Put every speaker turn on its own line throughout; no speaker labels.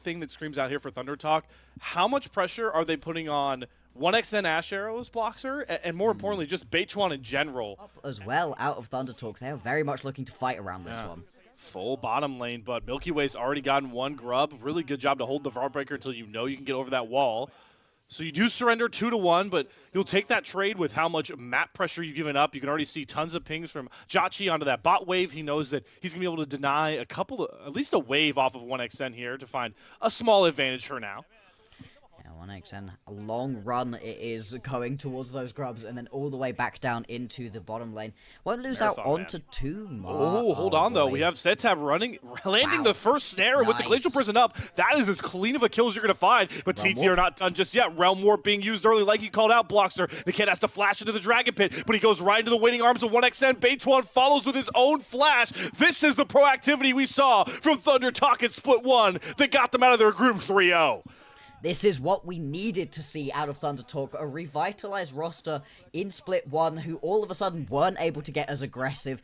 thing that screams out here for Thunder Talk. How much pressure are they putting on 1xN Ash Arrows, Bloxer, and more importantly, just Beichuan in general?
As well, out of Thunder Talk, they are very much looking to fight around this one.
Full bottom lane, but Milky Way's already gotten one grub. Really good job to hold the Varbreaker until you know you can get over that wall. So you do surrender 2-1, but you'll take that trade with how much map pressure you've given up. You can already see tons of pings from Jachi onto that bot wave. He knows that he's going to be able to deny at least a wave off of 1xN here to find a small advantage for now.
1xN, a long run it is going towards those grubs and then all the way back down into the bottom lane. Won't lose out onto 2 more.
Oh, hold on though. We have Setab landing the first snare, and with the Glacial Prison up, that is as clean of a kill as you're going to find. But TT are not done just yet. Realm Warp being used early like you called out, Bloxer. The kid has to flash into the Dragon Pit, but he goes right into the waiting arms of 1xN. Beichuan follows with his own flash. This is the proactivity we saw from Thunder Talk in Split 1 that got them out of their group 3-0.
This is what we needed to see out of Thunder Talk, a revitalized roster in Split 1 who all of a sudden weren't able to get as aggressive.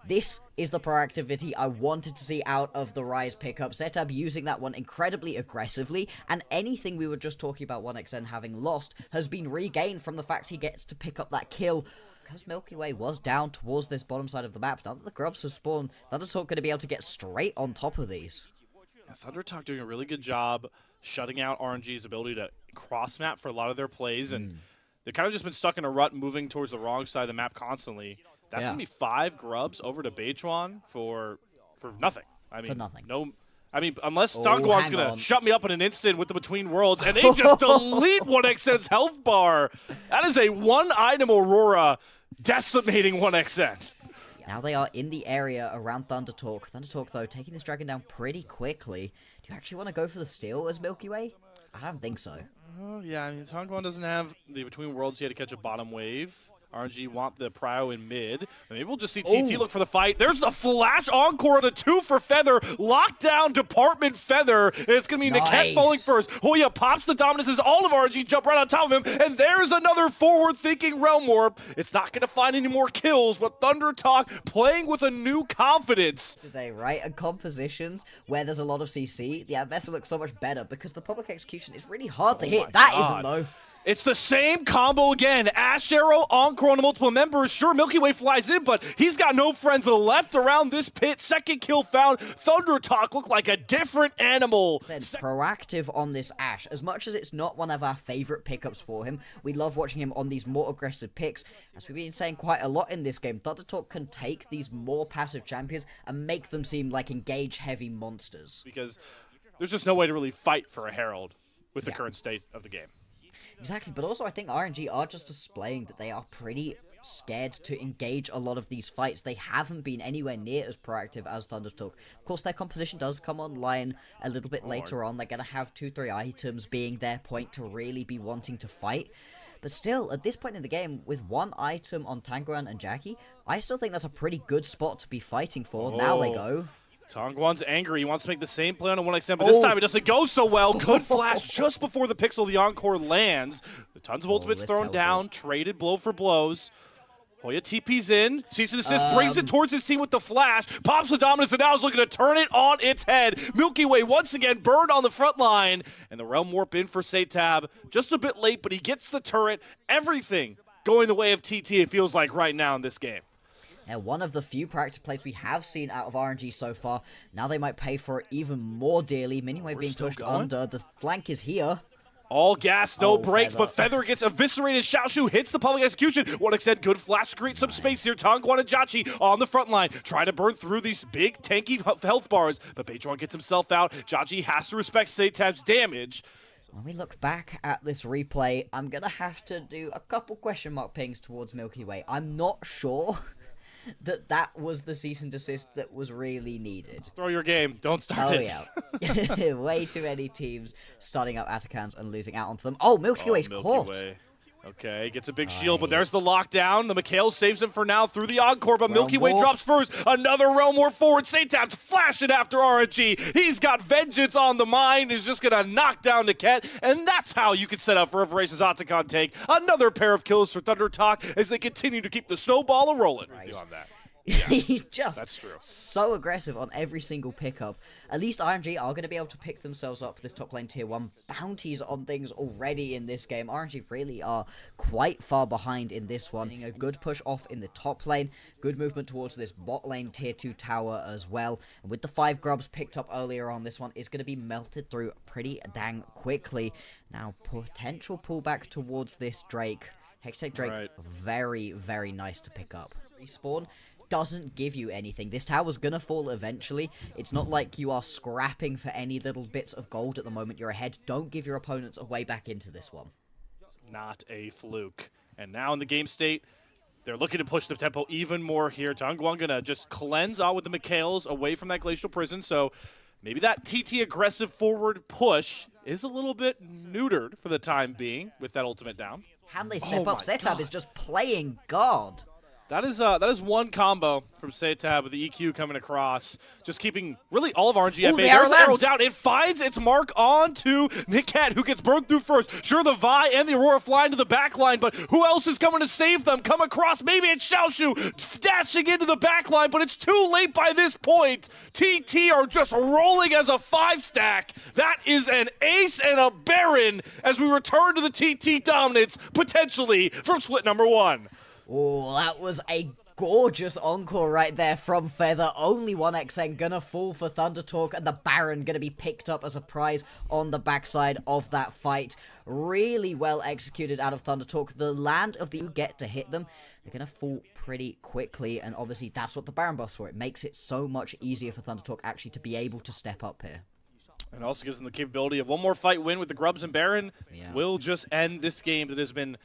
This is the proactivity I wanted to see out of the Rise pickup. Setab using that one incredibly aggressively, and anything we were just talking about 1xN having lost has been regained from the fact he gets to pick up that kill. Because Milky Way was down towards this bottom side of the map, now that the grubs have spawned, Thunder Talk going to be able to get straight on top of these.
Thunder Talk doing a really good job shutting out RNG's ability to cross-map for a lot of their plays, and they've kind of just been stuck in a rut moving towards the wrong side of the map constantly. That's going to be 5 grubs over to Beichuan for nothing. I mean, unless Dongguan's going to shut me up in an instant with the Between Worlds, and they just delete 1xN's health bar. That is a one-item Aurora decimating 1xN.
Now they are in the area around Thunder Talk. Thunder Talk, though, taking this dragon down pretty quickly. Do you actually want to go for the steal as Milky Way? I don't think so.
Yeah, I mean, Dongguan doesn't have the Between Worlds. He had to catch a bottom wave. RNG want the prio in mid. Maybe we'll just see TT look for the fight. There's the flash encore on the 2 for Feather. Lockdown Department Feather. And it's going to be Niket falling first. Hoya pops the dominance as all of RNG jump right on top of him. And there's another forward-thinking Realm Warp. It's not going to find any more kills, but Thunder Talk playing with a new confidence.
Today, right? And compositions where there's a lot of CC, the Ambessa looks so much better because the public execution is really hard to hit. That isn't, though.
It's the same combo again. Ash Arrow, Encore on the multiple members. Sure, Milky Way flies in, but he's got no friends left around this pit. Second kill found. Thunder Talk look like a different animal.
Proactive on this Ash. As much as it's not one of our favorite pickups for him, we love watching him on these more aggressive picks. As we've been saying quite a lot in this game, Thunder Talk can take these more passive champions and make them seem like engage-heavy monsters.
Because there's just no way to really fight for a Herald with the current state of the game.
Exactly, but also I think RNG are just displaying that they are pretty scared to engage a lot of these fights. They haven't been anywhere near as proactive as Thunder Talk. Of course, their composition does come online a little bit later on. They're going to have 2-3 items being their point to really be wanting to fight. But still, at this point in the game, with 1 item on Tanguan and Jackie, I still think that's a pretty good spot to be fighting for. Now they go.
Dongguan's angry. He wants to make the same play on a 1xN, but this time it doesn't go so well. Good flash just before the pixel of the Encore lands. Tons of ultimates thrown down, traded blow for blows. Hoya TP's in, sees an assist, brings it towards his team with the flash, pops the dominance, and now is looking to turn it on its head. Milky Way once again burned on the front line, and the Realm Warp in for Setab. Just a bit late, but he gets the turret. Everything going the way of TT, it feels like right now in this game.
One of the few proactive plays we have seen out of RNG so far. Now they might pay for it even more dearly. Miniway being pushed under. The flank is here.
All gas, no brakes, but Feather gets eviscerated. Xiaoshu hits the public execution. 1xN, good flash to create some space here. Dongguan and Jachi on the front line, trying to burn through these big, tanky health bars, but Beichuan gets himself out. Jachi has to respect Setab's damage.
When we look back at this replay, I'm going to have to do a couple question mark pings towards Milky Way. I'm not sure that was the cease and desist that was really needed.
Throw your game. Don't start it.
Yeah. Way too many teams starting up Atacans and losing out onto them. Oh, Milky Way's caught.
Okay, gets a big shield, but there's the lockdown. The Mikhail saves him for now through the Encore, but Milky Way drops first. Another Realm Warp forward. Setab's flashing after RNG. He's got vengeance on the mind. He's just going to knock down Niket, and that's how you can set up for a voracious Atacon take. Another pair of kills for Thunder Talk as they continue to keep the snowball a-rolling. With you on that.
He's just
that's true.
so aggressive on every single pickup. At least RNG are going to be able to pick themselves up this top lane tier 1 bounties on things already in this game. RNG really are quite far behind in this one. A good push off in the top lane, good movement towards this bot lane tier 2 tower as well. And with the 5 grubs picked up earlier on, this one is going to be melted through pretty dang quickly. Now, potential pullback towards this Drake. Hextech Drake,
right.
Very, very nice to pick up. Respawn doesn't give you anything. This tower's gonna fall eventually. It's not like you are scrapping for any little bits of gold at the moment you're ahead. Don't give your opponents a way back into this one.
Not a fluke. And now in the game state, they're looking to push the tempo even more here. Tongguan gonna just cleanse out with the Mikhails away from that Glacial Prison, so maybe that TT aggressive forward push is a little bit neutered for the time being with that ultimate down.
Can they step up? Setab is just playing God.
That is one combo from Setab with the EQ coming across, just keeping really all of RNG at bay. There's the arrow down. It finds its mark onto Nikat, who gets burned through first. Sure, the Vi and the Aurora fly into the back line, but who else is coming to save them? Come across, maybe it's Xiaoshu dashing into the back line, but it's too late by this point. TT are just rolling as a 5-stack. That is an ace and a Baron as we return to the TT dominance, potentially from split number 1.
Oh, that was a gorgeous encore right there from Feather. Only one XN gonna fall for Thunder Talk, and the Baron gonna be picked up as a prize on the backside of that fight. Really well executed out of Thunder Talk. The land of the get to hit them, they're gonna fall pretty quickly, and obviously that's what the Baron buffs for. It makes it so much easier for Thunder Talk actually to be able to step up here.
And also gives them the capability of one more fight win with the Grubs and Baron.
Yeah.
Will just end this game that has been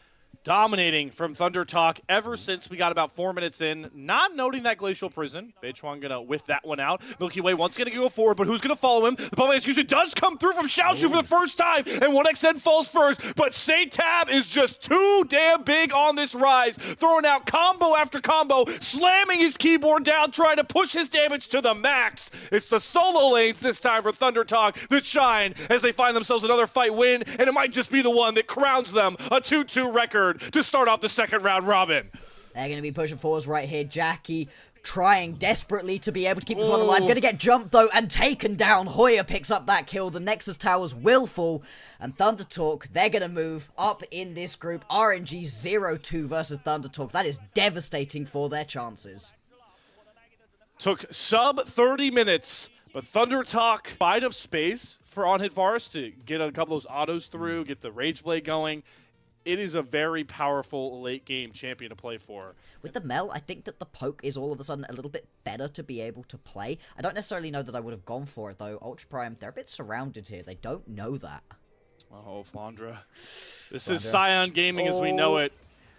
dominating from Thunder Talk ever since we got about 4 minutes in. Not noting that Glacial Prison. Beichuan gonna whiff that one out. Milky Way once gonna go forward, but who's gonna follow him? The public execution does come through from Xiaoshu for the first time, and 1xN falls first, but Setab is just too damn big on this rise, throwing out combo after combo, slamming his keyboard down, trying to push his damage to the max. It's the solo lanes this time for Thunder Talk that shine as they find themselves another fight win, and it might just be the one that crowns them a 2-2 record to start off the second round robin.
They're going to be pushing forwards right here. Jackie trying desperately to be able to keep this one alive. Going to get jumped, though, and taken down. Hoya picks up that kill. The Nexus towers will fall. And Thunder Talk, they're going to move up in this group. RNG 0-2 versus Thunder Talk. That is devastating for their chances.
Took sub 30 minutes, but Thunder Talk bite of space for on-hit Varus to get a couple of those autos through, get the Rage Blade going. It is a very powerful late-game champion to play for.
With the Mel, I think that the poke is all of a sudden a little bit better to be able to play. I don't necessarily know that I would have gone for it, though. Ultra Prime, they're a bit surrounded here. They don't know that.
Oh, Flandra. This is Scion Gaming as we know it.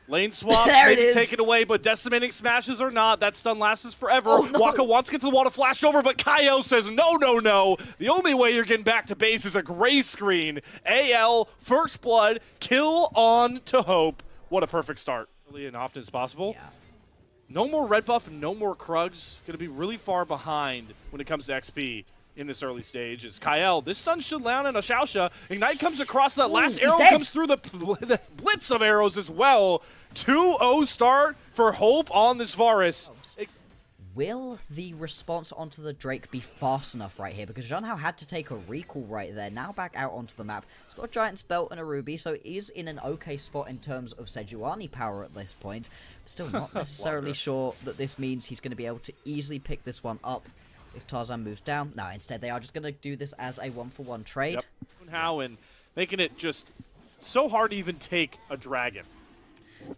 Lane swap,
There
maybe
it is.
taken away, but decimating smashes or not, that stun lasts forever.
Oh, no.
Waka wants to get to the wall to flash over, but Kaio says, no, no, no. The only way you're getting back to base is a gray screen. AL, first blood, kill on to Hope. What a perfect start. Really and often as possible.
Yeah.
No more red buff, no more Krugs. Going to be really far behind when it comes to XP in this early stage. Is Kael. This stun should land on a Xiaoshu. Ignite comes across. That last arrow comes through the blitz of arrows as well. 2-0 start for Hope on this Varus.
Will the response onto the Drake be fast enough right here? Because Zhanhao had to take a recall right there. Now back out onto the map. He's got a Giant's Belt and a Ruby, so is in an okay spot in terms of Sejuani power at this point. But still not necessarily sure that this means he's going to be able to easily pick this one up if Tarzan moves down. No, instead they are just going to do this as a 1-for-1 trade.
Yep. How and making it just so hard to even take a dragon.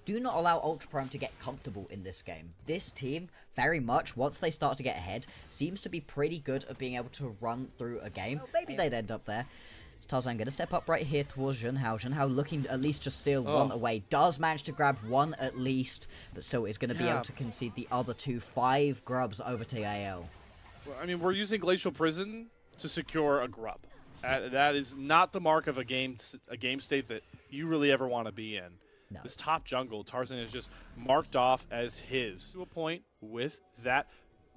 Do not allow Ultra Prime to get comfortable in this game. This team, very much, once they start to get ahead, seems to be pretty good at being able to run through a game. Maybe they'd end up there. Is Tarzan going to step up right here towards Zhenhao. Zhenhao looking at least to steal one away. Does manage to grab one at least, but still is going to be able to concede the other two. 5 grubs over to AL.
I mean, we're using Glacial Prison to secure a grub. That is not the mark of a game state that you really ever want to be in.
No.
This top jungle, Tarzan is just marked off as his. To a point with that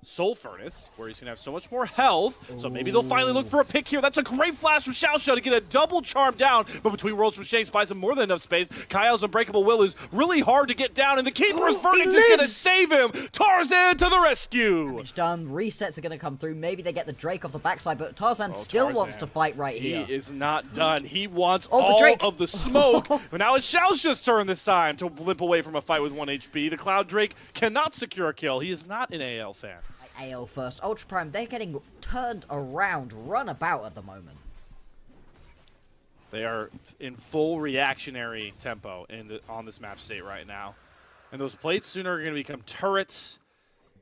Soul Furnace, where he's going to have so much more health. So maybe they'll finally look for a pick here. That's a great flash from Xiaoxia to get a double charm down. But between worlds from Shanks buys him more than enough space. Kyle's Unbreakable Will is really hard to get down, and the Keeper's Verdict is going to save him. Tarzan to the rescue.
Damage done. Resets are going to come through. Maybe they get the Drake off the backside, but Tarzan still wants to fight right here.
He is not done. He wants all of the smoke. But now it's Xiaoxia's turn this time to limp away from a fight with 1 HP. The Cloud Drake cannot secure a kill. He is not an AL fan.
AL first. Ultra Prime, they're getting turned around, run about at the moment.
They are in full reactionary tempo on this map state right now. And those plates soon are going to become turrets.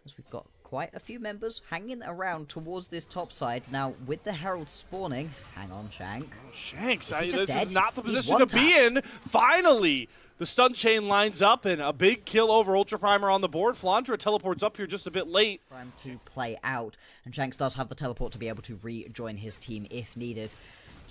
As we've got quite a few members hanging around towards this top side. Now, with the Herald spawning, hang on, Shank.
Oh, Shanks,
this
is not the position to be in. Finally, the stun chain lines up, and a big kill over Ultra Primer on the board. Flandra teleports up here just a bit late.
Prime to play out, and Shanks does have the teleport to be able to rejoin his team if needed.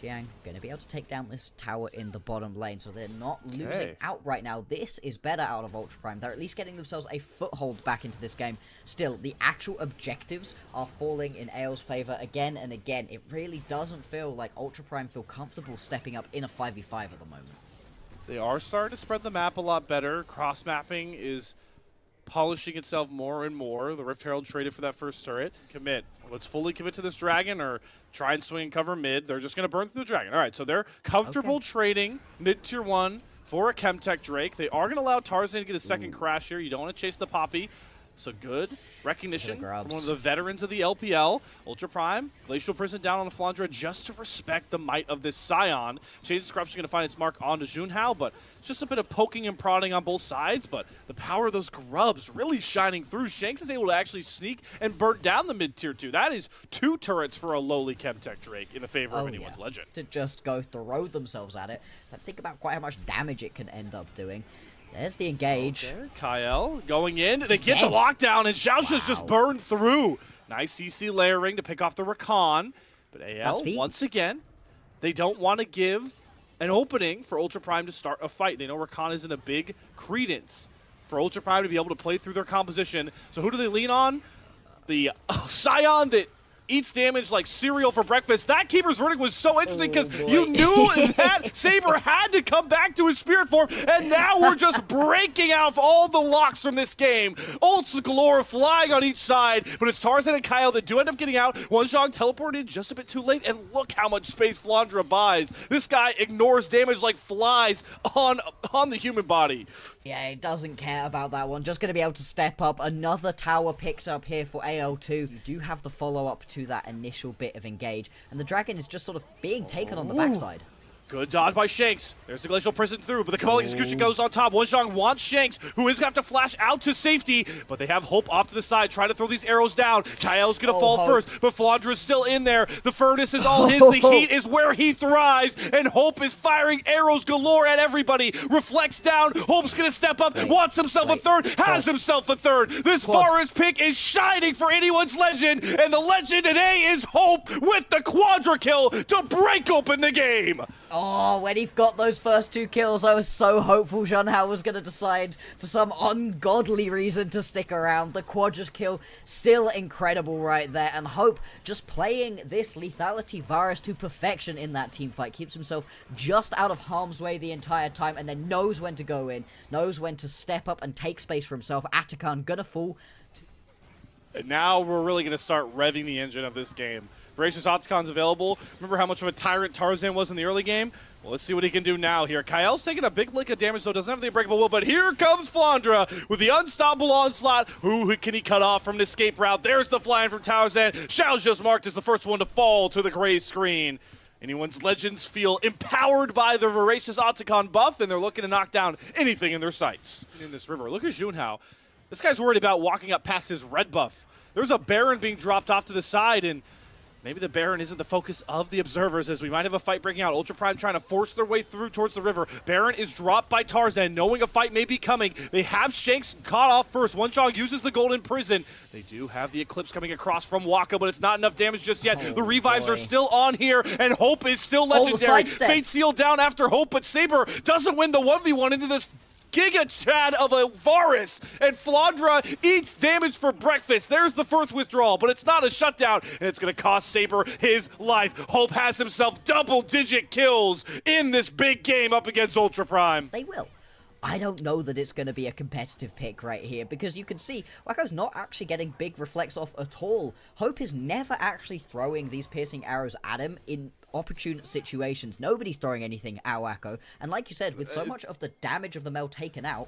Jiang going to be able to take down this tower in the bottom lane, so they're not losing out right now. This is better out of Ultra Prime. They're at least getting themselves a foothold back into this game. Still, the actual objectives are falling in AL's favor again and again. It really doesn't feel like Ultra Prime feel comfortable stepping up in a 5v5 at the moment.
They are starting to spread the map a lot better. Cross-mapping is polishing itself more and more. The Rift Herald traded for that first turret. Commit. Let's fully commit to this dragon or try and swing and cover mid. They're just going to burn through the dragon. All right, so they're comfortable trading mid-tier 1 for a Chemtech Drake. They are going to allow Tarzan to get a second crash here. You don't want to chase the Poppy. So good recognition from one of the veterans of the LPL. Ultra Prime, Glacial Prison down on the Flandra just to respect the might of this Scion. Chase's Corruption going to find its mark onto Junhao, but it's just a bit of poking and prodding on both sides. But the power of those grubs really shining through. Shanks is able to actually sneak and burn down the mid-tier 2. That is 2 turrets for a lowly Chemtech Drake in the favor of anyone's legend.
To just go throw themselves at it. Think about quite how much damage it can end up doing. There's the engage.
Okay. Kyle going in. They get the lockdown, and Xiaoxia's just burned through. Nice CC layering to pick off the Rakan. But AL, once again, they don't want to give an opening for Ultra Prime to start a fight. They know Rakan is in a big credence for Ultra Prime to be able to play through their composition. So who do they lean on? The Scion that eats damage like cereal for breakfast. That Keeper's Verdict was so interesting because you knew that Saber had to come back to his spirit form, and now we're just breaking out all the locks from this game. Ults galore flying on each side, but it's Tarzan and Kyle that do end up getting out. One-Shot teleported just a bit too late, and look how much space Flandra buys. This guy ignores damage like flies on the human body.
Yeah, he doesn't care about that one. Just going to be able to step up. Another tower picked up here for AL2. So you do have the follow-up to that initial bit of engage. And the dragon is just sort of being taken on the backside.
Good dodge by Shanks. There's the Glacial Prison through, but the Cabal Execution goes on top. One-Shot wants Shanks, who is going to have to flash out to safety, but they have Hope off to the side, trying to throw these arrows down. Kyle's going to fall first, but Flandra's still in there. The furnace is all his. The heat is where he thrives, and Hope is firing arrows galore at everybody. Reflects down. Hope's going to step up, wants himself a third, has himself a third. This Forest pick is shining for anyone's legend, and the legend today is Hope with the quadra kill to break open the game.
Oh, when he got those first 2 kills, I was so hopeful Junhao was going to decide for some ungodly reason to stick around. The quadra kill, still incredible right there. And Hope just playing this lethality virus to perfection in that team fight. Keeps himself just out of harm's way the entire time, and then knows when to go in, knows when to step up and take space for himself. Atakan gonna fall.
And now we're really going to start revving the engine of this game. Voracious Opticon's available. Remember how much of a tyrant Tarzan was in the early game? Well, let's see what he can do now here. Kyle's taking a big lick of damage, so doesn't have the Unbreakable Will, but here comes Flandra with the Unstoppable Onslaught. Who can he cut off from an escape route? There's the flying from Tarzan. Xiao's just marked as the first one to fall to the gray screen. Anyone's legends feel empowered by the Voracious Opticon buff, and they're looking to knock down anything in their sights. In this river, look at Junhao. This guy's worried about walking up past his red buff. There's a Baron being dropped off to the side, and maybe the Baron isn't the focus of the observers, as we might have a fight breaking out. Ultra Prime trying to force their way through towards the river. Baron is dropped by Tarzan, knowing a fight may be coming. They have Shanks caught off first. One-Shot uses the Golden Prison. They do have the Eclipse coming across from Waka, but it's not enough damage just yet. The revives are still on here, and Hope is still legendary. Fate sealed down after Hope, but Saber doesn't win the 1v1 into this Giga Chad of a Varus, and Flandra eats damage for breakfast. There's the first withdrawal, but it's not a shutdown, and it's going to cost Saber his life. Hope has himself double-digit kills in this big game up against Ultra Prime.
They will. I don't know that it's going to be a competitive pick right here, because you can see Wacko's not actually getting big reflects off at all. Hope is never actually throwing these piercing arrows at him in opportune situations. Nobody's throwing anything at Wacko, and like you said, with so much of the damage of the Mel taken out,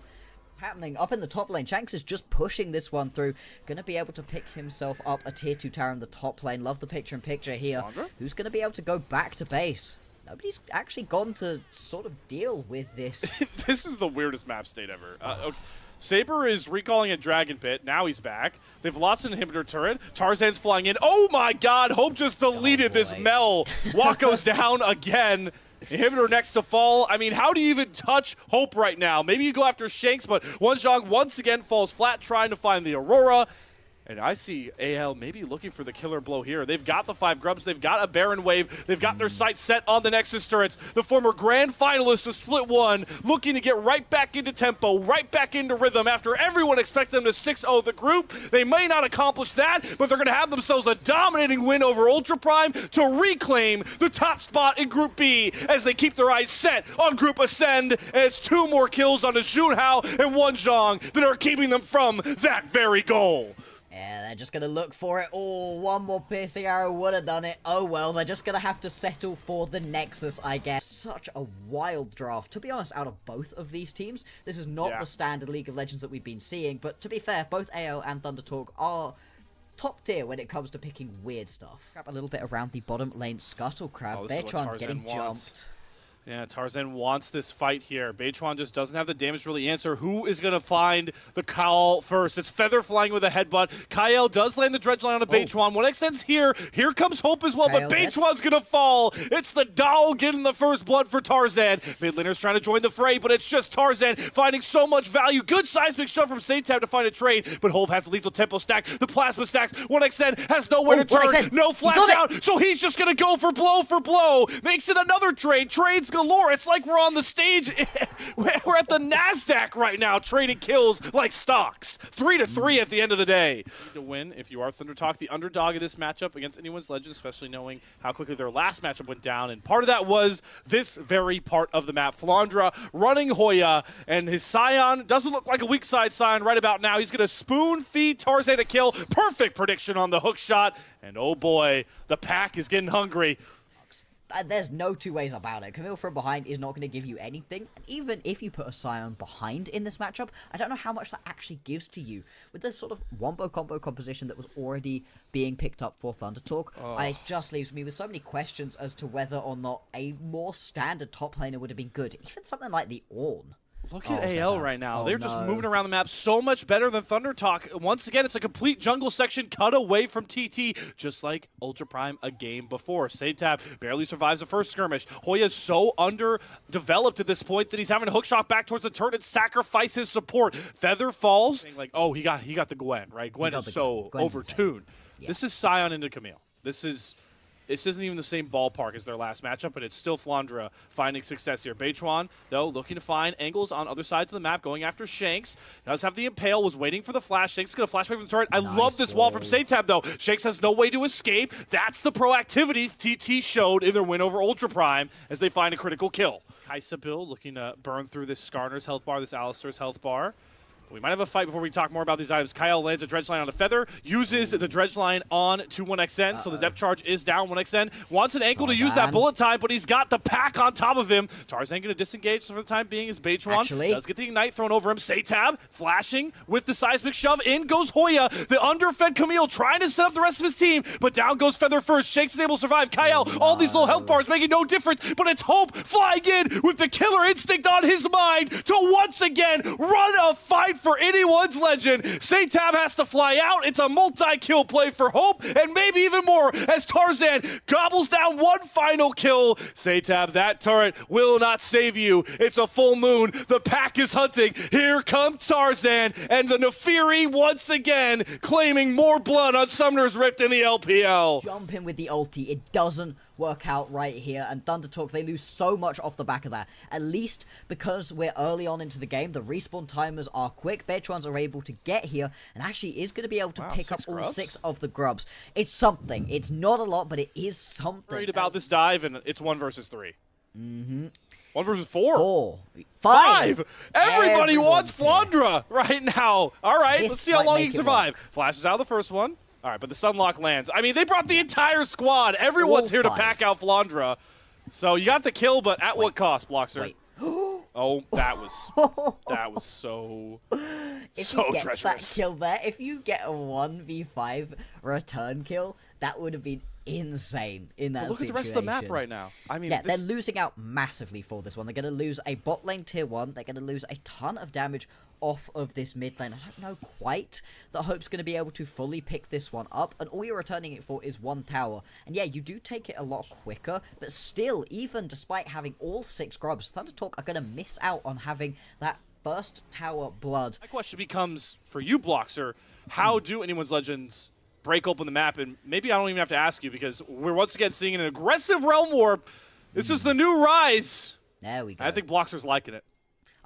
it's happening up in the top lane. Shanks is just pushing this one through, gonna be able to pick himself up a tier 2 tower in the top lane. Love the picture-in-picture here. Who's gonna be able to go back to base? Nobody's actually gone to sort of deal with this.
This is the weirdest map state ever. Okay. Saber is recalling a Dragon Pit. Now he's back. They've lost an inhibitor turret. Tarzan's flying in. Oh my god! Hope just deleted this Mel. Wacko's down again. Inhibitor next to fall. I mean, how do you even touch Hope right now? Maybe you go after Shanks, but Wonjong once again falls flat trying to find the Aurora. And I see AL maybe looking for the killer blow here. They've got the 5 grubs. They've got a Baron Wave. They've got their sights set on the Nexus turrets. The former grand finalist of Split 1 looking to get right back into tempo, right back into rhythm after everyone expected them to 6-0 the group. They may not accomplish that, but they're going to have themselves a dominating win over Ultra Prime to reclaim the top spot in Group B as they keep their eyes set on Group Ascend. And it's 2 more kills on the Junhao and Wonjong that are keeping them from that very goal.
Yeah, they're just going to look for it. Oh, one more piercing arrow would have done it. Oh well, they're just going to have to settle for the Nexus, I guess. Such a wild draft. To be honest, out of both of these teams, this is not the standard League of Legends that we've been seeing. But to be fair, both AO and Thunder Talk are top tier when it comes to picking weird stuff. Grab a little bit around the bottom lane Scuttle Crab. Beartron getting jumped.
Yeah, Tarzan wants this fight here. Beitron just doesn't have the damage to really answer. Who is going to find the Cowl first? It's Feather flying with a headbutt. Kyle does land the Dredge line on a Beitron. What extends here? Here comes Hope as well, but Beitron's going to fall. It's the Doll getting the first blood for Tarzan. Mid laner's trying to join the fray, but it's just Tarzan finding so much value. Good seismic shove from Satab to find a trade, but Hope has the lethal tempo stack. The plasma stacks. One extend has nowhere to turn. No flash out, so he's just going to go for blow. Makes it another trade. Trades galore. It's like we're on the stage. We're at the NASDAQ right now, trading kills like stocks. 3-3 at the end of the day. To win, if you are Thunder Talk, the underdog of this matchup against anyone's Legend, especially knowing how quickly their last matchup went down. And part of that was this very part of the map. Flandra running Hoya, and his Scion doesn't look like a weak side Scion right about now. He's going to spoon feed Tarzan a kill. Perfect prediction on the hook shot. And oh boy, the pack is getting hungry.
There's no 2 ways about it. Camille from behind is not going to give you anything. And even if you put a Scion behind in this matchup, I don't know how much that actually gives to you. With this sort of wombo combo composition that was already being picked up for Thunder Talk, it just leaves me with so many questions as to whether or not a more standard top laner would have been good. Even something like the Ornn.
Look at AL right now. They're just moving around the map so much better than Thunder Talk. Once again, it's a complete jungle section cut away from TT, just like Ultra Prime a game before. Satab barely survives the first skirmish. Hoya's so underdeveloped at this point that he's having a hook shot back towards the turret and sacrifice his support. Feather falls. Like, oh, he got the Gwen, right? Gwen is so overtuned. Yeah. This is Scion into Camille. This isn't even the same ballpark as their last matchup, but it's still Flandra finding success here. Beitron, though, looking to find angles on other sides of the map, going after Shanks. Does have the Impale, was waiting for the flash. Shanks is going to flash away from the turret. I love this wall from Satab, though. Shanks has no way to escape. That's the proactivity TT showed in their win over Ultra Prime as they find a critical kill. Kaisabil looking to burn through this Skarner's health bar, this Alistar's health bar. We might have a fight before we talk more about these items. Kyle lands a Dredge line on a Feather, uses the Dredge line on to 1xN, so the depth charge is down. 1xN wants an ankle to use that bullet time, but he's got the pack on top of him. Tarzan going to disengage for the time being as Beitron does get the Ignite thrown over him. Satab flashing with the seismic shove. In goes Hoya, the underfed Camille trying to set up the rest of his team, but down goes Feather first. Shanks is able to survive. Kyle, all these low health bars making no difference, but it's Hope flying in with the killer instinct on his mind to once again run a fight for anyone's Legend. Satab has to fly out. It's a multi-kill play for Hope, and maybe even more as Tarzan gobbles down one final kill. Satab, that turret will not save you. It's a full moon. The pack is hunting. Here comes Tarzan, and the Nefiri once again claiming more blood on Summoner's Rift in the LPL.
Jump in with the ulti. It doesn't work out right here, and Thunder Talk, they lose so much off the back of that. At least because we're early on into the game, the respawn timers are quick. Betrons are able to get here, and actually is going to be able to pick up all 6 of the grubs. It's something. It's not a lot, but it is something.
Worried about this dive, and it's 1 versus 3. 1 versus 4.
4. 5.
Everybody wants
Everyone's
Flandra right now. All right,
This
let's see how
might
long
make
he
it
can survive. Flashes out of the first one. All right, but the Sunlock lands. I mean, they brought the entire squad. Everyone's
All
here to
5.
pack out Flandra. So you got the kill, but at what cost, Bloxer?
Wait.
Oh, that was so
If you get
treacherous.
that kill there, if you get a 1v5 return kill, that would have been insane in that
But look
situation.
at the rest of the map right now. I mean,
Yeah,
this...
they're losing out massively for this one. They're going to lose a bot lane tier 1. They're going to lose a ton of damage off of this mid lane. I don't know quite that Hope's going to be able to fully pick this one up. And all you're returning it for is 1 tower. And yeah, you do take it a lot quicker. But still, even despite having all 6 grubs, Thunder Talk are going to miss out on having that first tower blood.
My question becomes, for you, Bloxer, how do anyone's legends break open the map? And maybe I don't even have to ask you, because we're once again seeing an aggressive realm warp. This is the new Rise.
There we go.
I think Bloxer's liking it.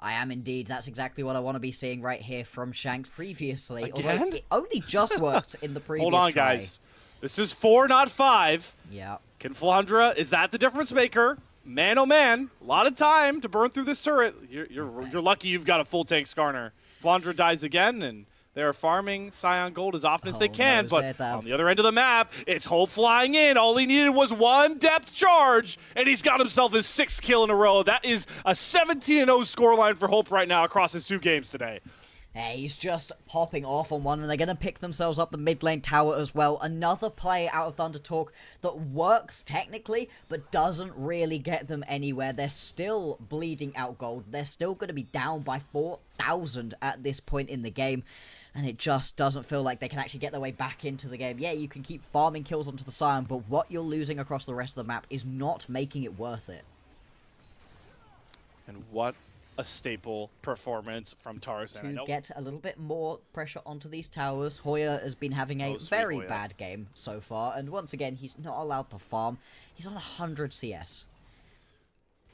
I am indeed. That's exactly what I want to be seeing right here from Shanks previously.
Again?
Although it only just worked in the previous
Hold on,
try.
guys. This is 4, not 5.
Yeah.
Can Flandra, is that the difference maker? Man, oh man, a lot of time to burn through this turret. You're lucky you've got a full tank Skarner. Flandra dies again, and they're farming Scion Gold as often as they can, but on the other end of the map, it's Hope flying in. All he needed was 1 depth charge, and he's got himself his 6th kill in a row. That is a 17-0 scoreline for Hope right now across his 2 games today.
Hey, he's just popping off on one, and they're going to pick themselves up the mid lane tower as well. Another play out of Thunder Talk that works technically, but doesn't really get them anywhere. They're still bleeding out gold. They're still going to be down by 4,000 at this point in the game. And it just doesn't feel like they can actually get their way back into the game. Yeah, you can keep farming kills onto the Scion, but what you're losing across the rest of the map is not making it worth it.
And what a staple performance from Tarzan.
To get a little bit more pressure onto these towers, Hoya has been having a very bad game so far, and once again, he's not allowed to farm. He's on 100 CS.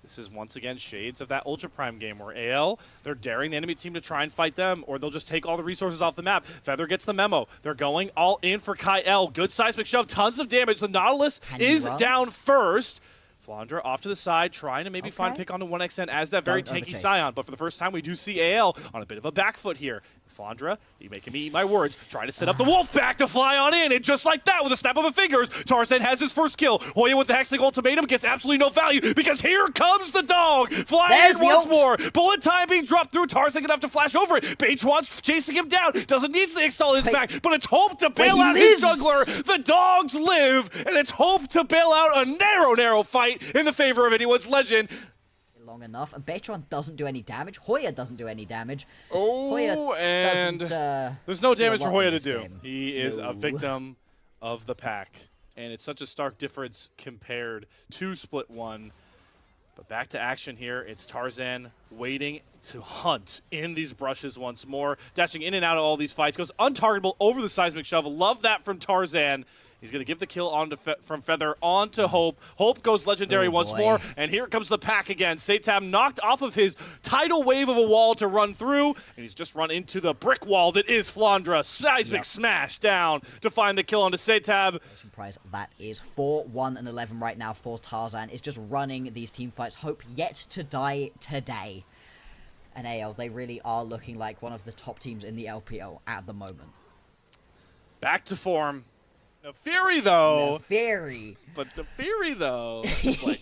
This is once again shades of that Ultra Prime game where AL, they're daring the enemy team to try and fight them, or they'll just take all the resources off the map. Feather gets the memo. They're going all in for Kyle. Good seismic shove, tons of damage. The Nautilus is down first. Flandra off to the side, trying to maybe find pick onto 1xN as that very tanky Scion. But for the first time, we do see AL on a bit of a back foot here. Flandra, you making me eat my words, trying to set up the wolf pack to fly on in, and just like that, with a snap of a fingers, Tarzan has his first kill. Hoya with the Hexing ultimatum gets absolutely no value, because here comes the dog, flying in once more. Bullet time being dropped through, Tarzan gonna have to flash over it. Baitwan's chasing him down, doesn't need the install in back, but it's Hope to bail out his jungler. The dogs live, and it's Hope to bail out a narrow fight in the favor of anyone's legend.
Long enough, and Beatron doesn't do any damage. Hoya doesn't do any damage.
Oh,
Hoya
and there's no damage for Hoya to do.
Game.
He is a victim of the pack, and it's such a stark difference compared to Split 1. But back to action here. It's Tarzan waiting to hunt in these brushes once more, dashing in and out of all these fights. Goes untargetable over the seismic shovel. Love that from Tarzan. He's going to give the kill on to from Feather onto Hope. Hope goes legendary once more, and here comes the pack again. Satab knocked off of his tidal wave of a wall to run through, and he's just run into the brick wall that is Flandra. Seismic smash down to find the kill onto Satab.
Prize that is 4-1-11 right now for Tarzan. Is just running these team fights. Hope yet to die today. And AL, they really are looking like one of the top teams in the LPL at the moment.
Back to form. The Fury, though.
The Fury.
But the Fury, though. It's like,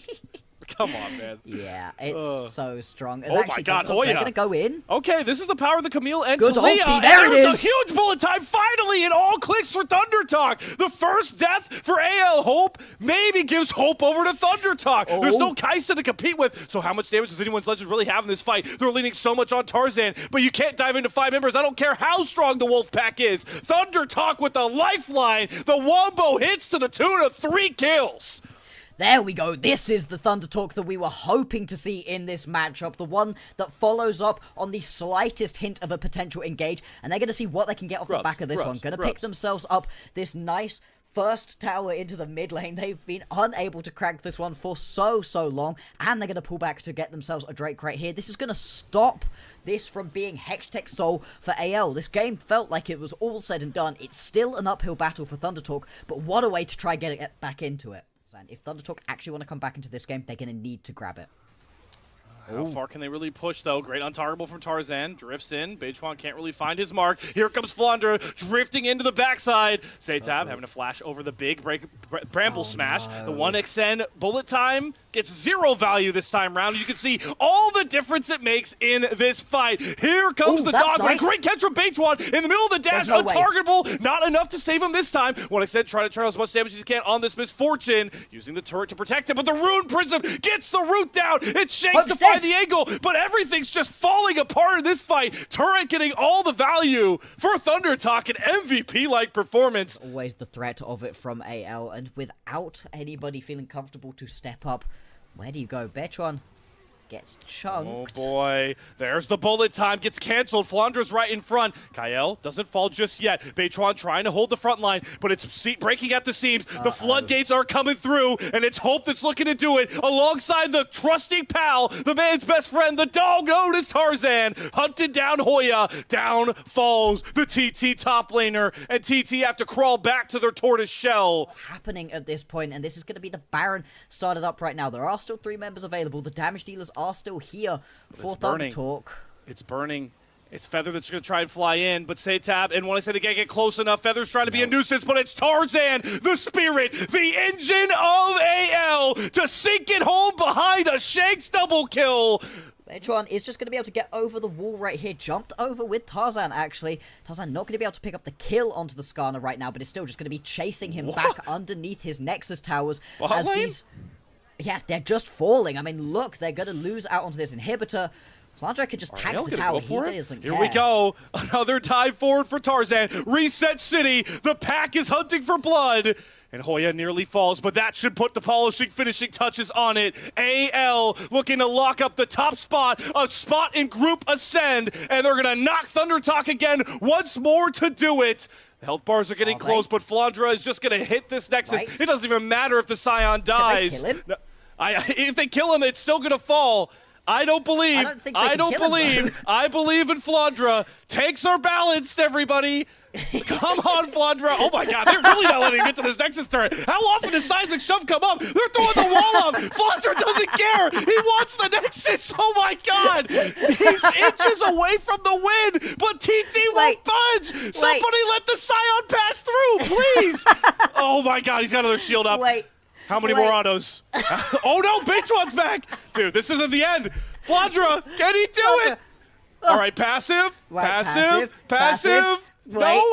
come on, man.
Yeah, it's so strong. It's
oh my God, Hoya.
They're going to go in.
Okay, this is the power of the Camille and
Good
Talia.
ulti, there it is.
A huge bullet time. Finally, it all clicks for Thunder Talk. The first death for AL Hope maybe gives hope over to Thunder Talk. There's no Kaisa to compete with, so how much damage does anyone's legend really have in this fight? They're leaning so much on Tarzan, but you can't dive into 5 members. I don't care how strong the wolf pack is. Thunder Talk with the lifeline. The wombo hits to the tune of 3 kills.
There we go. This is the Thunder Talk that we were hoping to see in this matchup. The one that follows up on the slightest hint of a potential engage. And they're going to see what they can get off the back of this one. Going to pick themselves up this nice first tower into the mid lane. They've been unable to crack this one for so long, and they're going to pull back to get themselves a Drake right here. This is going to stop this from being Hextech Soul for AL. This game felt like it was all said and done. It's still an uphill battle for ThunderTalk, but what a way to try getting it back into it. And if ThunderTalk actually want to come back into this game, they're going to need to grab it.
How far can they really push, though? Great untargetable from Tarzan. Drifts in. Beichuan can't really find his mark. Here comes Flandra drifting into the backside. Saytab having to flash over the big Bramble Smash.
No.
The 1xN bullet time gets 0 value this time round. You can see all the difference it makes in this fight. Here comes the dog.
Nice.
Great catch from Beichuan in the middle of the dash.
No
untargetable. Not enough to save him this time. 1xN trying to turn as much damage as he can on this Misfortune. Using the turret to protect him, but the Rune Prism gets the root down. It shakes to find the angle, but everything's just falling apart in this fight. Turret getting all the value for ThunderTalk, an MVP-like performance.
Always the threat of it from AL, and without anybody feeling comfortable to step up, where do you go? Betron gets chunked.
Oh boy, there's the bullet time, gets canceled. Flandra's right in front. Kael doesn't fall just yet. Beitron trying to hold the front line, but it's breaking at the seams. The floodgates are coming through, and it's Hope that's looking to do it alongside the trusting pal, the man's best friend, the dog known as Tarzan. Hunted down Hoya. Down falls the TT top laner, and TT have to crawl back to their tortoise shell.
Happening at this point, and this is going to be the Baron started up right now. There are still 3 members available. The damage dealers are still here for ThunderTalk.
It's burning. It's Feather that's going to try and fly in, but Saytab, and when I say they can't get close enough, Feather's trying to be a nuisance, but it's Tarzan, the spirit, the engine of AL, to sink it home behind a Shanks double kill.
Betron is just going to be able to get over the wall right here. Jumped over with Tarzan, actually. Tarzan not going to be able to pick up the kill onto the Skarner right now, but it's still just going to be chasing him back underneath his Nexus towers. As these... Yeah, they're just falling. I mean, look, they're going to lose out onto this inhibitor. Flandra could just tank the tower. He doesn't care.
Here we go. Another dive forward for Tarzan. Reset City. The pack is hunting for blood. And Hoya nearly falls, but that should put the polishing, finishing touches on it. AL looking to lock up the top spot, a spot in Group Ascend, and they're going to knock ThunderTalk again once more to do it. The health bars are getting close, but Flandra is just going to hit this Nexus. It doesn't even matter if the Scion dies.
Can they kill him?
If they kill him, it's still going to fall. I don't believe. I believe in Flandra. Tanks are balanced, everybody. Come on, Flandra. Oh my god, they're really not letting him get to this Nexus turret. How often does Seismic Shove come up? They're throwing the wall up. Flandra doesn't care. He wants the Nexus. Oh my god. He's inches away from the win, but TT won't budge. Somebody let the Scion pass through, please. Oh my god, he's got another shield up. How many more autos? Oh no, Beichuan's back! Dude, this isn't the end. Flandra, can he do it? All right, passive. No,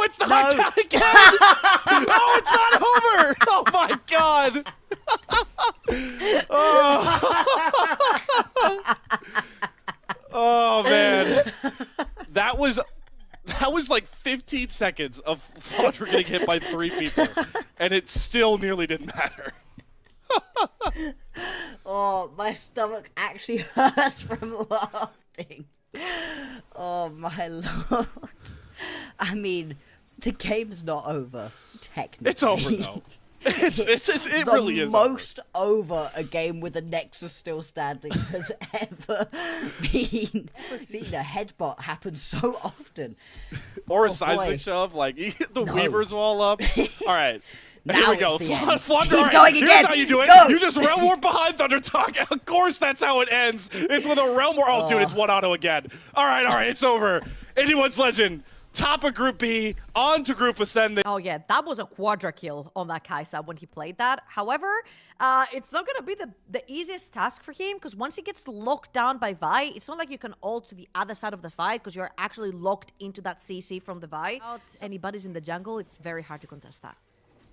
it's not down again! No, it's not over! Oh my god! Oh man. That was like 15 seconds of Flandra getting hit by 3 people, and it still nearly didn't matter.
Oh, my stomach actually hurts from laughing. Oh my lord. I mean, the game's not over, technically.
It's over though. It really is.
The most over a game with a Nexus still standing has ever been. Seen a headbutt happen so often.
Or a seismic shove, like the Weaver's wall up. All right. Here we go. Flandra,
He's going again.
Here's how you do it.
Go.
You just realm warp behind ThunderTalk. Of course, that's how it ends. It's with a realm warp. Oh, dude, it's 1 auto again. All right, it's over. Anyone's legend. Top of Group B, on to Group Ascend.
Oh yeah, that was a quadra kill on that Kaisa when he played that. However, it's not going to be the easiest task for him, because once he gets locked down by Vi, it's not like you can ult to the other side of the fight, because you're actually locked into that CC from the Vi. Anybody's in the jungle, it's very hard to contest that.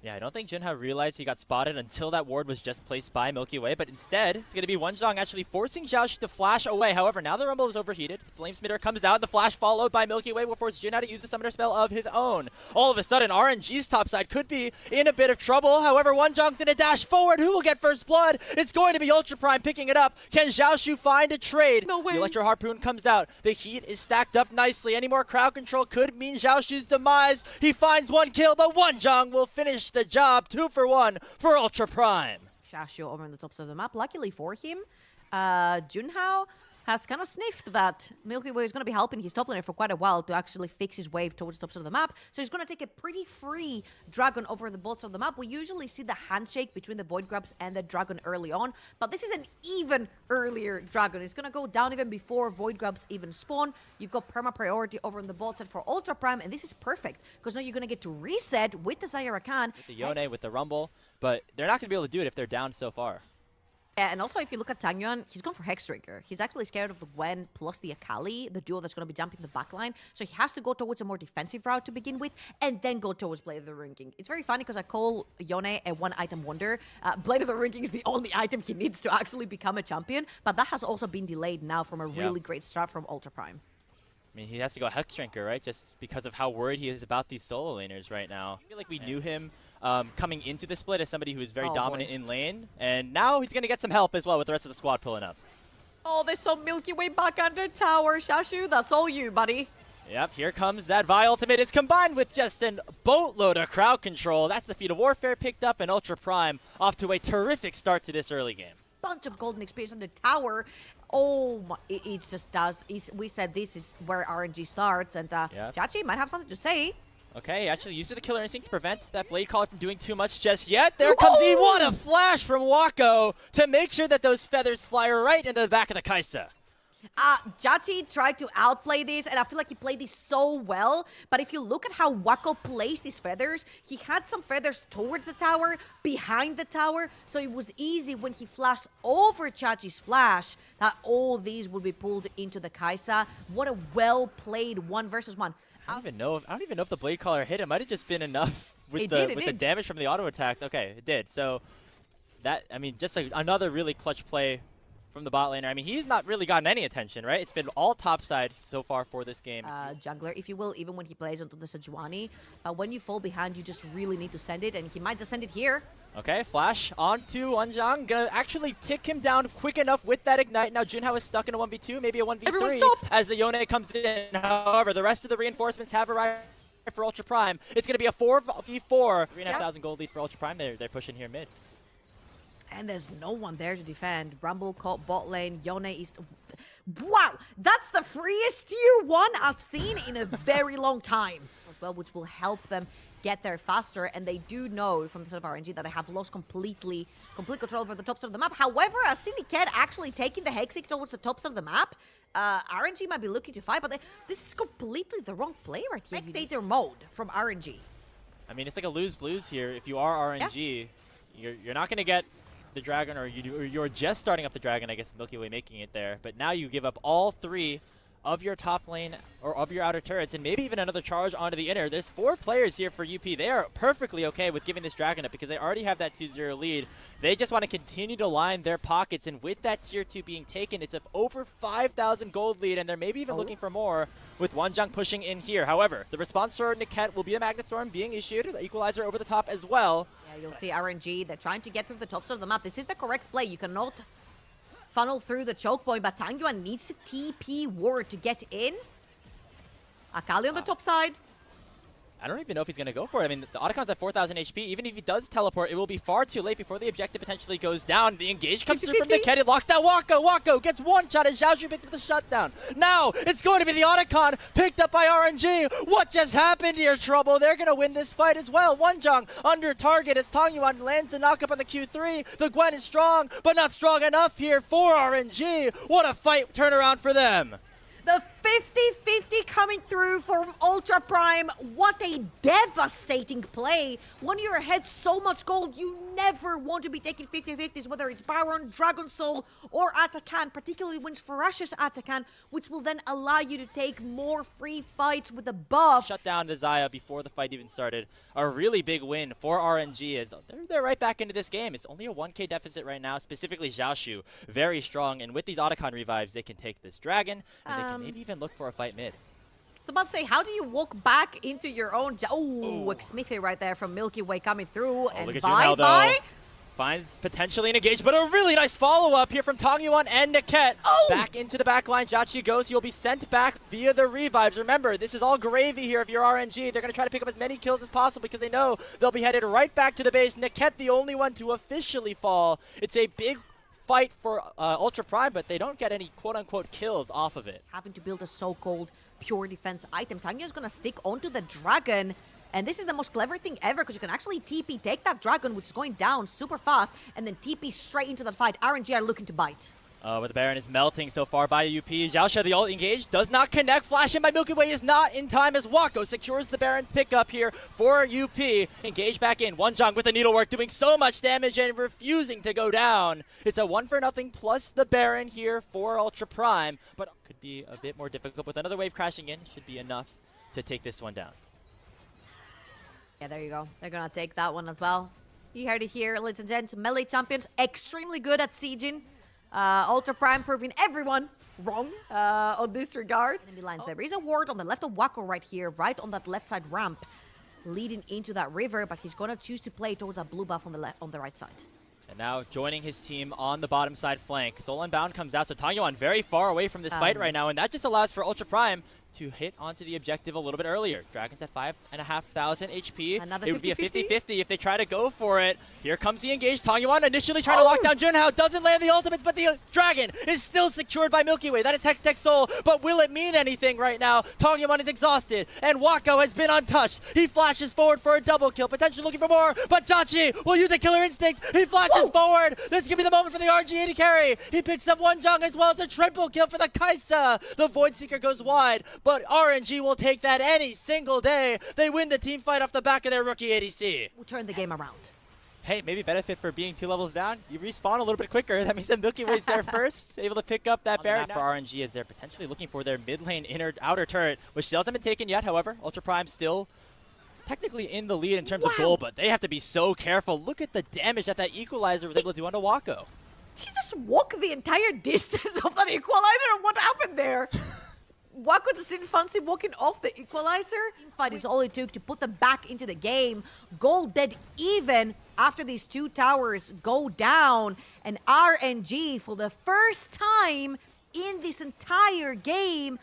Yeah, I don't think Jinha realized he got spotted until that ward was just placed by Milky Way, but instead, it's going to be Wonjong actually forcing Xiaoxi to flash away. However, now the Rumble is overheated. Flame Smitter comes out, the flash followed by Milky Way will force Jinha to use the Summoner spell of his own. All of a sudden, RNG's top side could be in a bit of trouble. However, Wonjong's going to dash forward. Who will get first blood? It's going to be Ultra Prime picking it up. Can Xiaoxi find a trade?
No way.
The Electro Harpoon comes out. The heat is stacked up nicely. Any more crowd control could mean Xiaoxi's demise. He finds 1 kill, but Wonjong will finish the job. 2 for 1 for Ultra Prime.
Shashu over on the tops of the map. Luckily for him, Junhao has kind of sniffed that Milky Way is going to be helping his top laner for quite a while to actually fix his wave towards the tops of the map. So he's going to take a pretty free Dragon over the bots of the map. We usually see the handshake between the Void Grabs and the Dragon early on, but this is an even earlier Dragon. It's going to go down even before Void Grabs even spawn. You've got perma priority over on the bot side for Ultra Prime, and this is perfect because now you're going to get to reset with the Zyra Khan.
With the Yone, with the Rumble, but they're not going to be able to do it if they're down so far.
Yeah, and also if you look at Tangyuan, he's gone for Hexdrinker. He's actually scared of the Gwen plus the Akali, the duo that's going to be jumping the backline. So he has to go towards a more defensive route to begin with, and then go towards Blade of the Ruin King. It's very funny because I call Yone a one-item wonder. Blade of the Ruin King is the only item he needs to actually become a champion, but that has also been delayed now from a really great start from Ultra Prime.
I mean, he has to go Hexdrinker, right? Just because of how worried he is about these solo laners right now. I feel like we knew him coming into the split as somebody who is very dominant in lane, and now he's going to get some help as well with the rest of the squad pulling up.
Oh, there's some Milky Way back under tower. Shashu, that's all you, buddy.
Yep, here comes that Vi ultimate. It's combined with just a boatload of crowd control. That's the Feat of Warfare picked up, and Ultra Prime off to a terrific start to this early game.
Bunch of golden experience on the tower. Oh my, it just does. We said this is where RNG starts, and Chachi might have something to say.
Okay, actually uses the Killer Instinct to prevent that Blade Caller from doing too much just yet. There comes E! What a flash from Wako to make sure that those feathers fly right into the back of the Kaisa.
Jachi tried to outplay this, and I feel like he played this so well. But if you look at how Wako placed his feathers, he had some feathers towards the tower, behind the tower, so it was easy when he flashed over Chachi's flash that all these would be pulled into the Kaisa. What a well-played 1v1.
I don't even know if the Blade Caller hit. It might have just been enough with the damage from the auto attacks. Okay, it did. So that, I mean, just another really clutch play from the bot laner. I mean, he's not really gotten any attention, right? It's been all top side so far for this game.
Jungler, if you will, even when he plays onto the Sejuani, when you fall behind, you just really need to send it, and he might just send it here.
Okay, flash onto Wanjang. Gonna actually tick him down quick enough with that ignite. Now Junhao is stuck in a 1v2, maybe a 1v3 as the Yone comes in. However, the rest of the reinforcements have arrived for Ultra Prime. It's gonna be a 4v4. 3,500 gold lead for Ultra Prime. They're pushing here mid.
And there's no one there to defend. Rumble caught bot lane. Yone is... Wow! That's the freest tier 1 I've seen in a very long time as well, which will help them get there faster. And they do know from the side of RNG that they have lost complete control over the tops of the map. However, as Syndicate actually taking the Hexig towards the tops of the map, RNG might be looking to fight, but this is completely the wrong play right here. Spectator mode from RNG.
I mean, it's like a lose-lose here. If you are RNG, you're not going to get the Dragon, or you're just starting up the Dragon, I guess, Milky Way making it there. But now you give up all 3 of your top lane or of your outer turrets, and maybe even another charge onto the inner. There's 4 players here for UP. They are perfectly okay with giving this Dragon up because they already have that 2-0 lead. They just want to continue to line their pockets, and with that tier 2 being taken, it's over 5,000 gold lead, and they're maybe even looking for more with Wanjang pushing in here. However, the response for Niket will be a Magnet Storm being issued, the Equalizer over the top as well.
Yeah, you'll see RNG, they're trying to get through the tops of the map. This is the correct play. You cannot funnel through the choke point, but Tangyuan needs to TP ward to get in. Akali on the top side.
I don't even know if he's going to go for it. I mean, the Otacon's at 4,000 HP. Even if he does teleport, it will be far too late before the objective potentially goes down. The engage comes through from Niket. It locks down Wako. Wako gets one shot as Xiaoxu picked up the shutdown. Now, it's going to be the Otacon picked up by RNG. What just happened here, Trouble? They're going to win this fight as well. Wanjang under target as Tangyuan lands the knockup on the Q3. The Gwen is strong, but not strong enough here for RNG. What a fight turnaround for them.
The 50-50 coming through from Ultra Prime. What a devastating play. When you're ahead so much gold, you never want to be taking 50-50s, whether it's Baron, Dragon Soul, or Atakan, particularly when it's Ferocious Atakan, which will then allow you to take more free fights with the buff.
Shut down the Xayah before the fight even started. A really big win for RNG as they're right back into this game. It's only a 1k deficit right now, specifically Xiaoxu. Very strong, and with these Otacon revives, they can take this Dragon, and they can maybe even look for a fight mid.
So about to say, how do you walk back into your own... Oh, Smithy right there from Milky Way coming through. And
look at
Vi.
Finds potentially an engage, but a really nice follow-up here from Tongyuan and Niket.
Oh!
Back into the back line. Jachi goes. He'll be sent back via the revives. Remember, this is all gravy here if you're RNG. They're going to try to pick up as many kills as possible because they know they'll be headed right back to the base. Niket, the only one to officially fall. It's a big fight for Ultra Prime, but they don't get any quote-unquote kills off of it.
Having to build a so-called pure defense item. Tanya's going to stick onto the dragon. And this is the most clever thing ever because you can actually TP, take that dragon, which is going down super fast, and then TP straight into that fight. RNG are looking to bite.
But the Baron is melting so far by UP. Xiaoxia, the ult engage, does not connect. Flash in by Milky Way is not in time as Wako secures the Baron pickup here for UP. Engage back in. Wonjong with the needlework doing so much damage and refusing to go down. It's a 1-for-0 plus the Baron here for Ultra Prime, but could be a bit more difficult with another wave crashing in. Should be enough to take this one down.
Yeah, there you go. They're going to take that one as well. You heard it here, ladies and gents. Melee champions, extremely good at sieging. Ultra Prime proving everyone wrong on this regard. Enemy lines. There is a ward on the left of Wako right here, right on that left side ramp, leading into that river, but he's going to choose to play towards that blue buff on the right side.
And now joining his team on the bottom side flank. Soul Unbound comes out, so Tongyuan very far away from this fight right now, and that just allows for Ultra Prime to hit onto the objective a little bit earlier. Dragon's at 5,500 HP.
Another
it would be a
50-50?
50-50 if they try to go for it. Here comes the engage. Tongyuan initially trying to lock down Junhao. Doesn't land the ultimate, but the dragon is still secured by Milky Way. That is Hex Soul, but will it mean anything right now? Tongyuan is exhausted, and Wako has been untouched. He flashes forward for a double kill, potentially looking for more, but Jachi will use a killer instinct. He flashes forward. This could be the moment for the RG80 carry. He picks up Wonjong as well as a triple kill for the Kaisa. The Void Seeker goes wide, but RNG will take that any single day. They win the team fight off the back of their rookie ADC.
We'll turn the game around.
Hey, maybe benefit for being 2 levels down. You respawn a little bit quicker. That means the Milky Way's there first, able to pick up that Baron. For RNG as they're potentially looking for their mid lane outer turret, which hasn't been taken yet. However, Ultra Prime still technically in the lead in terms of gold, but they have to be so careful. Look at the damage that Equalizer was able to do onto Wako.
Did he just walk the entire distance of that Equalizer? What happened there? Wako just didn't fancy walking off the Equalizer. Fight is all it took to put them back into the game. Gold dead even after these 2 towers go down. And RNG, for the first time in this entire game.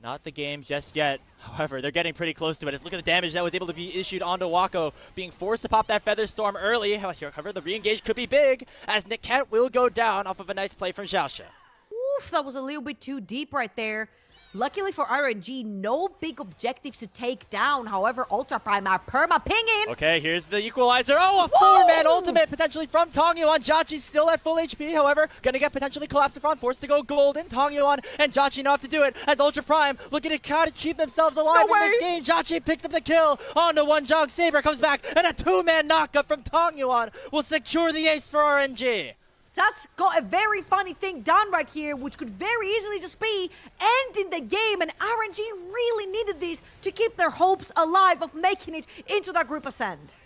Not the game just yet. However, they're getting pretty close to it. Look at the damage that was able to be issued onto Wako, being forced to pop that Feather Storm early. However, the re-engage could be big, as Niket will go down off of a nice play from Xiaoxia.
Oof, that was a little bit too deep right there. Luckily for RNG, no big objectives to take down. However, Ultra Prime are perma-pinging.
Okay, here's the Equalizer. Oh, a 4-man ultimate potentially from Tongyuan. Jachi's still at full HP, however, gonna get potentially collapsed upon, forced to go golden. Tongyuan and Jachi know have to do it as Ultra Prime looking to kind of keep themselves alive in this game. Jachi picked up the kill onto Wonjong. Saber comes back, and a 2-man knockup from Tongyuan will secure the ace for RNG.
Just got a very funny thing done right here, which could very easily just be ending the game, and RNG really needed this to keep their hopes alive of making it into that group ascent.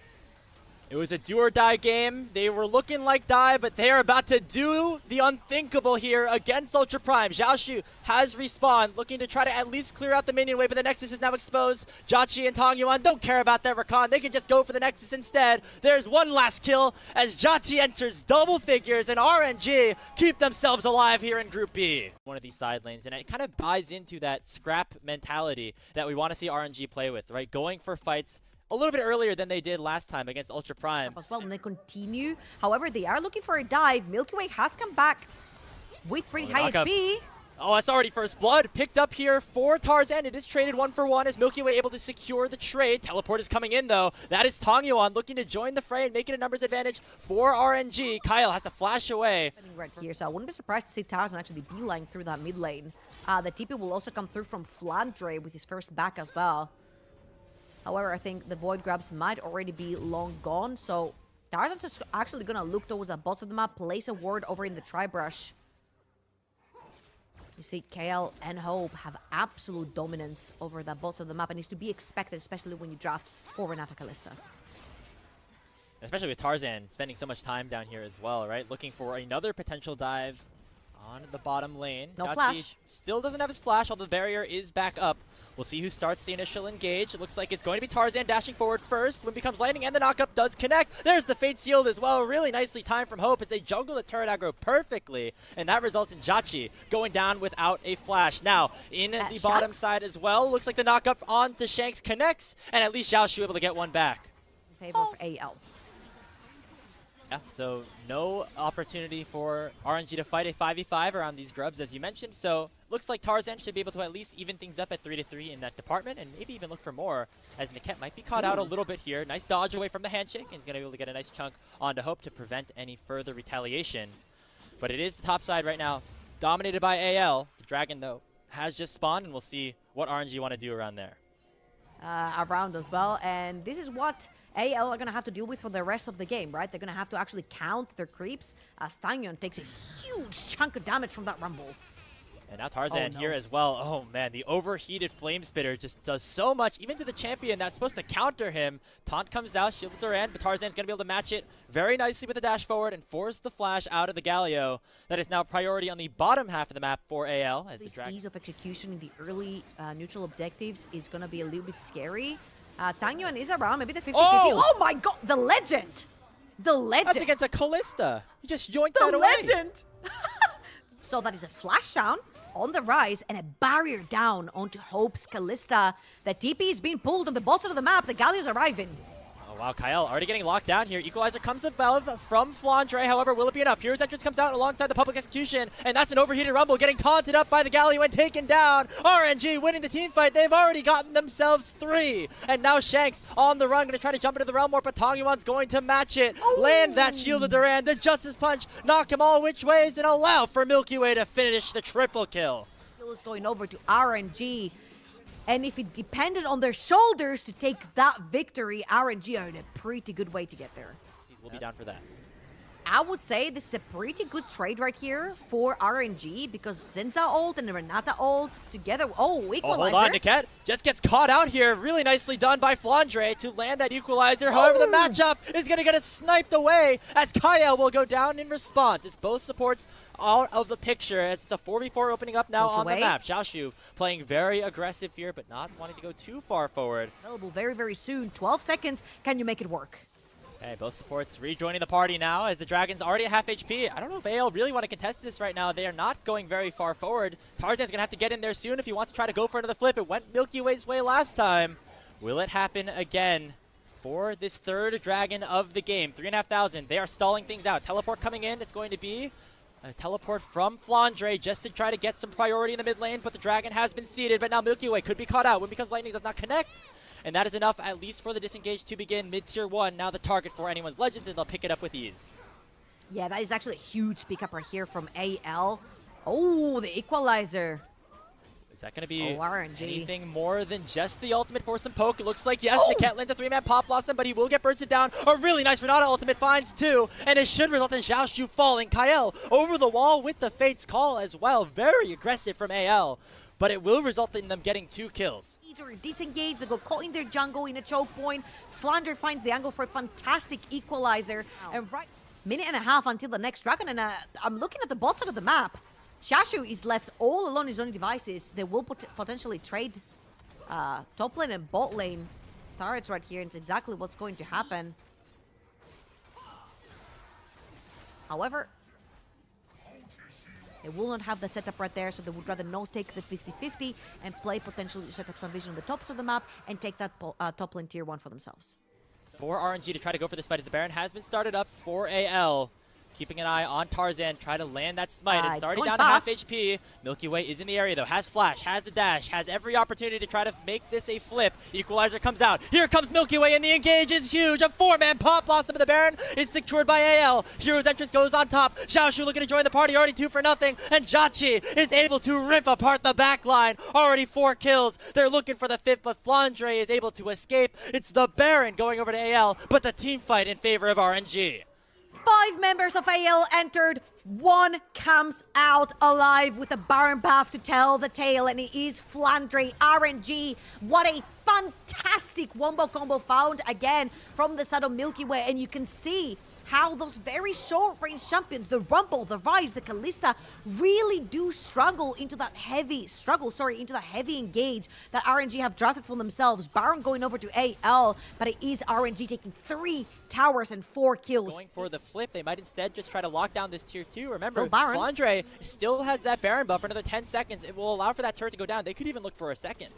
It was a do-or-die game. They were looking like die, but they are about to do the unthinkable here against Ultra Prime. Xiaoxia has respawned, looking to try to at least clear out the minion wave, but the Nexus is now exposed. Jachi and Tongyuan don't care about their recon. They can just go for the Nexus instead. There's one last kill as Jachi enters double figures, and RNG keep themselves alive here in Group B. One of these side lanes, and it kind of buys into that scrap mentality that we want to see RNG play with, right? Going for fights a little bit earlier than they did last time against Ultra Prime.
As well, and they continue. However, they are looking for a dive. Milky Way has come back with pretty high HP.
Oh, that's already first blood. Picked up here for Tarzan. It is traded 1-for-1 as Milky Way able to secure the trade. Teleport is coming in, though. That is Tongyuan looking to join the fray and make it a numbers advantage for RNG. Kyle has to flash away.
Right here, so I wouldn't be surprised to see Tarzan actually beeline through that mid lane. The TP will also come through from Flandre with his first back as well. However, I think the Void Grabs might already be long gone, so Tarzan's just actually going to look towards the bottom of the map, place a ward over in the Tri-Brush. You see, KL and Hope have absolute dominance over the bottom of the map, and is to be expected, especially when you draft for Renata Kalista.
Especially with Tarzan spending so much time down here as well, right? Looking for another potential dive on the bottom lane.
No
Jachi
flash.
still doesn't have his flash, although the barrier is back up. We'll see who starts the initial engage. It looks like it's going to be Tarzan dashing forward first. When becomes lightning, and the knockup does connect. There's the Fate Shield as well. Really nicely timed from Hope as they juggle the turret aggro perfectly, and that results in Jachi going down without a flash. Now, in the bottom side as well, looks like the knockup onto Shanks connects, and at least Xiaoshu able to get one back.
In favor of AL.
Yeah, so no opportunity for RNG to fight a 5v5 around these grubs, as you mentioned. So looks like Tarzan should be able to at least even things up at 3-3 in that department, and maybe even look for more, as Niket might be caught out a little bit here. Nice dodge away from the handshake, and he's going to be able to get a nice chunk onto Hope to prevent any further retaliation. But it is the top side right now, dominated by AL. The Dragon, though, has just spawned, and we'll see what RNG want to do around there.
Around as well, and this is what AL are going to have to deal with for the rest of the game, right? They're going to have to actually count their creeps as Tangyun takes a huge chunk of damage from that Rumble.
And now Tarzan here as well. Oh man, the overheated Flame Spitter just does so much, even to the champion that's supposed to counter him. Taunt comes out, Shield Duran, but Tarzan's going to be able to match it very nicely with the dash forward and force the flash out of the Galio. That is now priority on the bottom half of the map for AL. As
This
the
ease of execution in the early neutral objectives is going to be a little bit scary. Tangyun is around, maybe the 50-50. Oh my god, the legend! The legend!
That's against a Callista. You just yoinked
The
that away.
legend! So that is a flash down on the rise and a barrier down onto Hope's Callista. The TP is being pulled on the bottom of the map. The Galio's arriving.
Oh wow, Kyle already getting locked down here. Equalizer comes above from Flandre. However, will it be enough? Hero's entrance comes out alongside the public execution, and that's an overheated Rumble getting taunted up by the Galio and taken down. RNG winning the team fight. They've already gotten themselves 3. And now Shanks on the run, going to try to jump into the realm warp, but Tangyuan's going to match it.
Ooh.
Land that shield of Duran, the Justice Punch, knock him all which ways, and allow for Milky Way to finish the triple kill.
Is going over to RNG. And if it depended on their shoulders to take that victory, RNG are in a pretty good way to get there.
We'll be down for that.
I would say this is a pretty good trade right here for RNG because Zinza ult and Renata ult together. Oh, equalizer.
Oh, hold on, Niket just gets caught out here. Really nicely done by Flandre to land that equalizer. However, the matchup is going to get it sniped away as Kaya will go down in response. It's both supports out of the picture. It's a 4v4 opening up now on the map. Xiaoshu playing very aggressive here, but not wanting to go too far forward.
Available very, very soon. 12 seconds. Can you make it work?
Hey, both supports rejoining the party now as the Dragon's already at half HP. I don't know if AL really want to contest this right now. They are not going very far forward. Tarzan's going to have to get in there soon if he wants to try to go for another flip. It went Milky Way's way last time. Will it happen again for this third Dragon of the game? 3,500. They are stalling things out. Teleport coming in. It's going to be a teleport from Flandre just to try to get some priority in the mid lane, but the Dragon has been seeded. But now Milky Way could be caught out. When becomes lightning, does not connect. And that is enough, at least for the disengage to begin. Mid-tier 1, now the target for anyone's Legends, and they'll pick it up with ease.
Yeah, that is actually a huge pickup right here from AL. Oh, the equalizer.
Is that going to be
RNG.
anything more than just the ultimate for some poke? It looks like, yes, Niket lands a 3-man Pop Blossom, but he will get bursted down. A really nice Renata ultimate finds 2, and it should result in Xiaoshu falling. Kael over the wall with the Fate's Call as well. Very aggressive from AL, but it will result in them getting 2 kills.
Disengage, they go caught in their jungle in a choke point. Flandre finds the angle for a fantastic equalizer. And right, minute and a half until the next Dragon, and I'm looking at the bottom of the map. Xiaoshu is left all alone on his own devices. They will potentially trade top lane and bot lane turrets right here. It's exactly what's going to happen. However, they will not have the setup right there, so they would rather not take the 50-50 and play potentially set up some vision on the tops of the map and take that top lane tier 1 for themselves.
For RNG to try to go for this fight as the Baron has been started up for AL. Keeping an eye on Tarzan, try to land that smite. It's already down to half HP. Milky Way is in the area though, has flash, has the dash, has every opportunity to try to make this a flip. Equalizer comes out. Here comes Milky Way and the engage is huge. A 4-man Pop Blossom of the Baron is secured by AL. Hero's entrance goes on top. Xiaoshu looking to join the party, already 2-0. And Jachi is able to rip apart the back line. Already 4 kills. They're looking for the 5th, but Flandre is able to escape. It's the Baron going over to AL, but the team fight in favor of RNG.
5 members of AL entered. 1 comes out alive with a Baron buff to tell the tale, and it is Flandre RNG. What a fantastic wombo combo found again from the side of Milky Way, and you can see how those very short-range champions, the Rumble, the Rise, the Kalista, really do struggle into that heavy engage that RNG have drafted for themselves. Baron going over to AL, but it is RNG taking 3 towers and 4 kills.
Going for the flip, they might instead just try to lock down this tier 2. Remember,
Baron.
Flandre still has that Baron buff for another 10 seconds. It will allow for that turret to go down. They could even look for a second.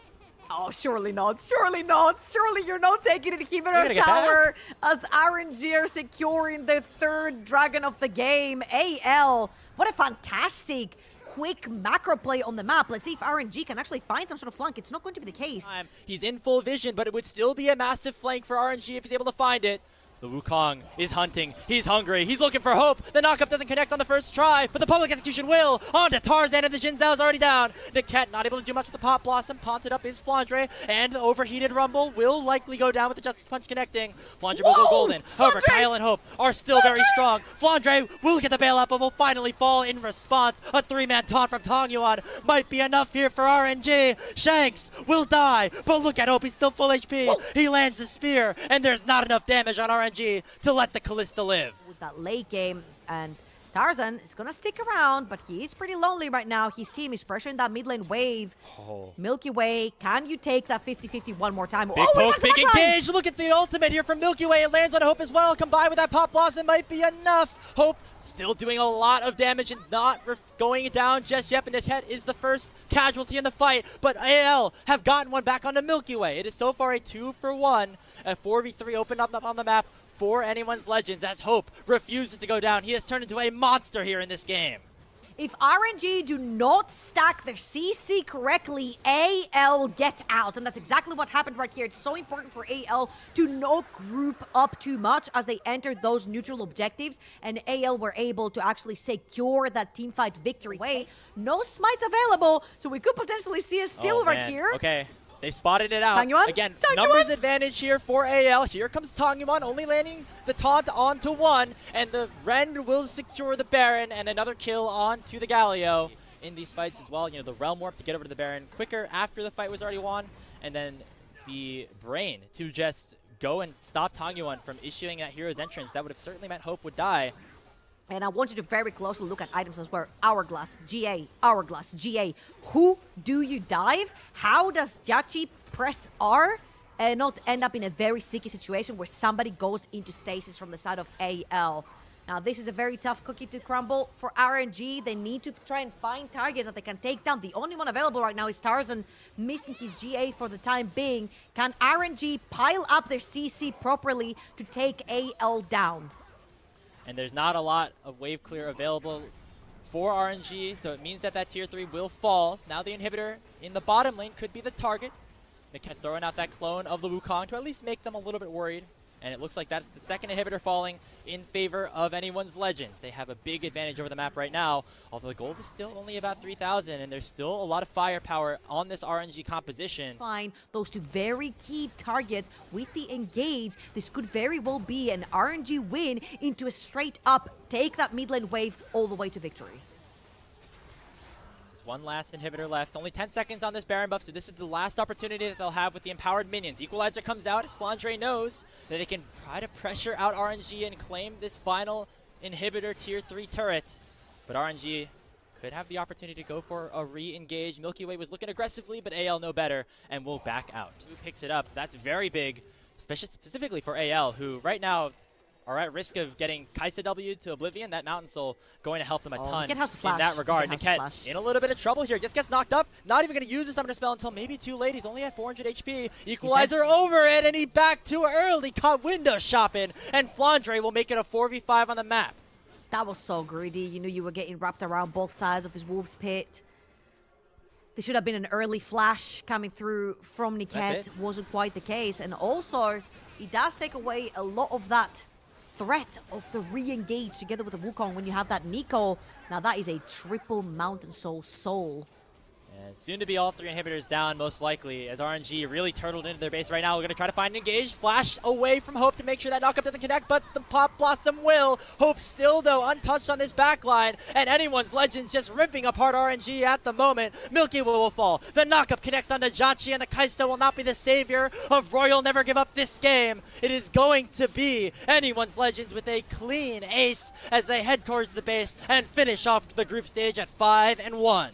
Oh, surely not. Surely not. Surely you're not taking Inhibitor
get
Tower as RNG are securing the 3rd Dragon of the game. AL, what a fantastic quick macro play on the map. Let's see if RNG can actually find some sort of flank. It's not going to be the case.
He's in full vision, but it would still be a massive flank for RNG if he's able to find it. The Wukong is hunting. He's hungry. He's looking for hope. The knockup doesn't connect on the first try, but the public execution will. On to Tarzan, and the Jin Zhao is already down. Niket not able to do much with the Pop Blossom. Taunted up is Flandre, and the overheated Rumble will likely go down with the Justice Punch connecting. Flandre will go golden. However, Kyle and Hope are still very strong. Flandre will get the bailout, but will finally fall in response. A 3-man taunt from Tong Yuan might be enough here for RNG. Shanks will die, but look at Hope. He's still full HP. He lands the spear, and there's not enough damage on RNG to let the Kalista live.
With that late game, and Tarzan is gonna stick around, but he is pretty lonely right now. His team is pressuring that mid lane wave. Milky Way, can you take that 50-50 one more time?
Big poke, big engage. Look at the ultimate here from Milky Way. It lands on Hope as well. Combined with that Pop Blossom might be enough. Hope still doing a lot of damage and not going down just yet. And Niket is the first casualty in the fight, but AL have gotten one back onto Milky Way. It is so far a 2-for-1, a 4v3 opened up on the map for anyone's Legends as Hope refuses to go down. He has turned into a monster here in this game.
If RNG do not stack their CC correctly, AL get out. And that's exactly what happened right here. It's so important for AL to not group up too much as they enter those neutral objectives. And AL were able to actually secure that teamfight victory. Wait, no smites available, so we could potentially see a steal right here.
Okay. They spotted it out.
Tangyuan?
Again,
Tangyuan?
numbers advantage here for AL. Here comes Tangyuan, only landing the taunt onto one, and the Ren will secure the Baron, and another kill onto the Galio in these fights as well. You know, the Realm Warp to get over to the Baron quicker after the fight was already won, and then the Brain to just go and stop Tangyuan from issuing that hero's entrance. That would have certainly meant Hope would die.
And I want you to very closely look at items as well. Hourglass, GA, Hourglass, GA. Who do you dive? How does Jachi press R and not end up in a very sticky situation where somebody goes into stasis from the side of AL? Now, this is a very tough cookie to crumble for RNG. They need to try and find targets that they can take down. The only one available right now is Tarzan, missing his GA for the time being. Can RNG pile up their CC properly to take AL down?
And there's not a lot of wave clear available for RNG, so it means that that tier 3 will fall. Now the inhibitor in the bottom lane could be the target. They kept throwing out that clone of the Wukong to at least make them a little bit worried. And it looks like that's the second inhibitor falling in favor of anyone's Legend. They have a big advantage over the map right now, although the gold is still only about 3,000, and there's still a lot of firepower on this RNG composition.
Find those two very key targets with the engage. This could very well be an RNG win into a straight up take that mid lane wave all the way to victory.
One last inhibitor left. Only 10 seconds on this Baron buff, so this is the last opportunity that they'll have with the empowered minions. Equalizer comes out as Flandre knows that they can try to pressure out RNG and claim this final inhibitor tier 3 turret. But RNG could have the opportunity to go for a re-engage. Milky Way was looking aggressively, but AL know better and will back out. Who picks it up? That's very big, especially specifically for AL, who right now are at risk of getting Kaisa W to Oblivion. That Mountain Soul going to help them a ton in that regard. Niket in a little bit of trouble here. Just gets knocked up. Not even going to use the Summoner Spell until maybe too late. He's only at 400 HP. Equalizer over it, and he back too early. Caught window shopping, and Flandre will make it a 4v5 on the map.
That was so greedy. You knew you were getting wrapped around both sides of this Wolf's Pit. There should have been an early flash coming through from Niket. Wasn't quite the case. And also, he does take away a lot of that threat of the re-engage together with the Wukong when you have that Nico. Now that is a triple Mountain Soul soul.
And soon to be all 3 inhibitors down, most likely, as RNG really turtled into their base right now. We're going to try to find an engage. Flash away from Hope to make sure that knockup doesn't connect, but the Pop Blossom will. Hope still, though, untouched on this backline, and anyone's Legends just ripping apart RNG at the moment. Milky Way will fall. The knockup connects onto Jachi, and the Kai'Sa will not be the savior of Royal Never Give Up this game. It is going to be anyone's Legends with a clean ace as they head towards the base and finish off the group stage at 5-1.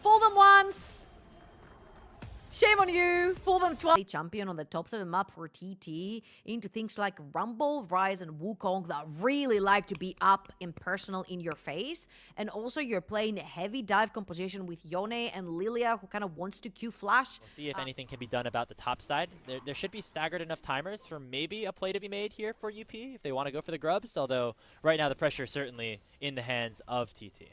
Fool them once. Shame on you. Fool them twice. Champion on the top side of the map for TT into things like Rumble, Rise, and Wukong that really like to be up in personal in your face. And also you're playing heavy dive composition with Yone and Lilia, who kind of wants to Q flash.
We'll see if anything can be done about the top side. There should be staggered enough timers for maybe a play to be made here for UP if they want to go for the grubs, although right now the pressure is certainly in the hands of TT.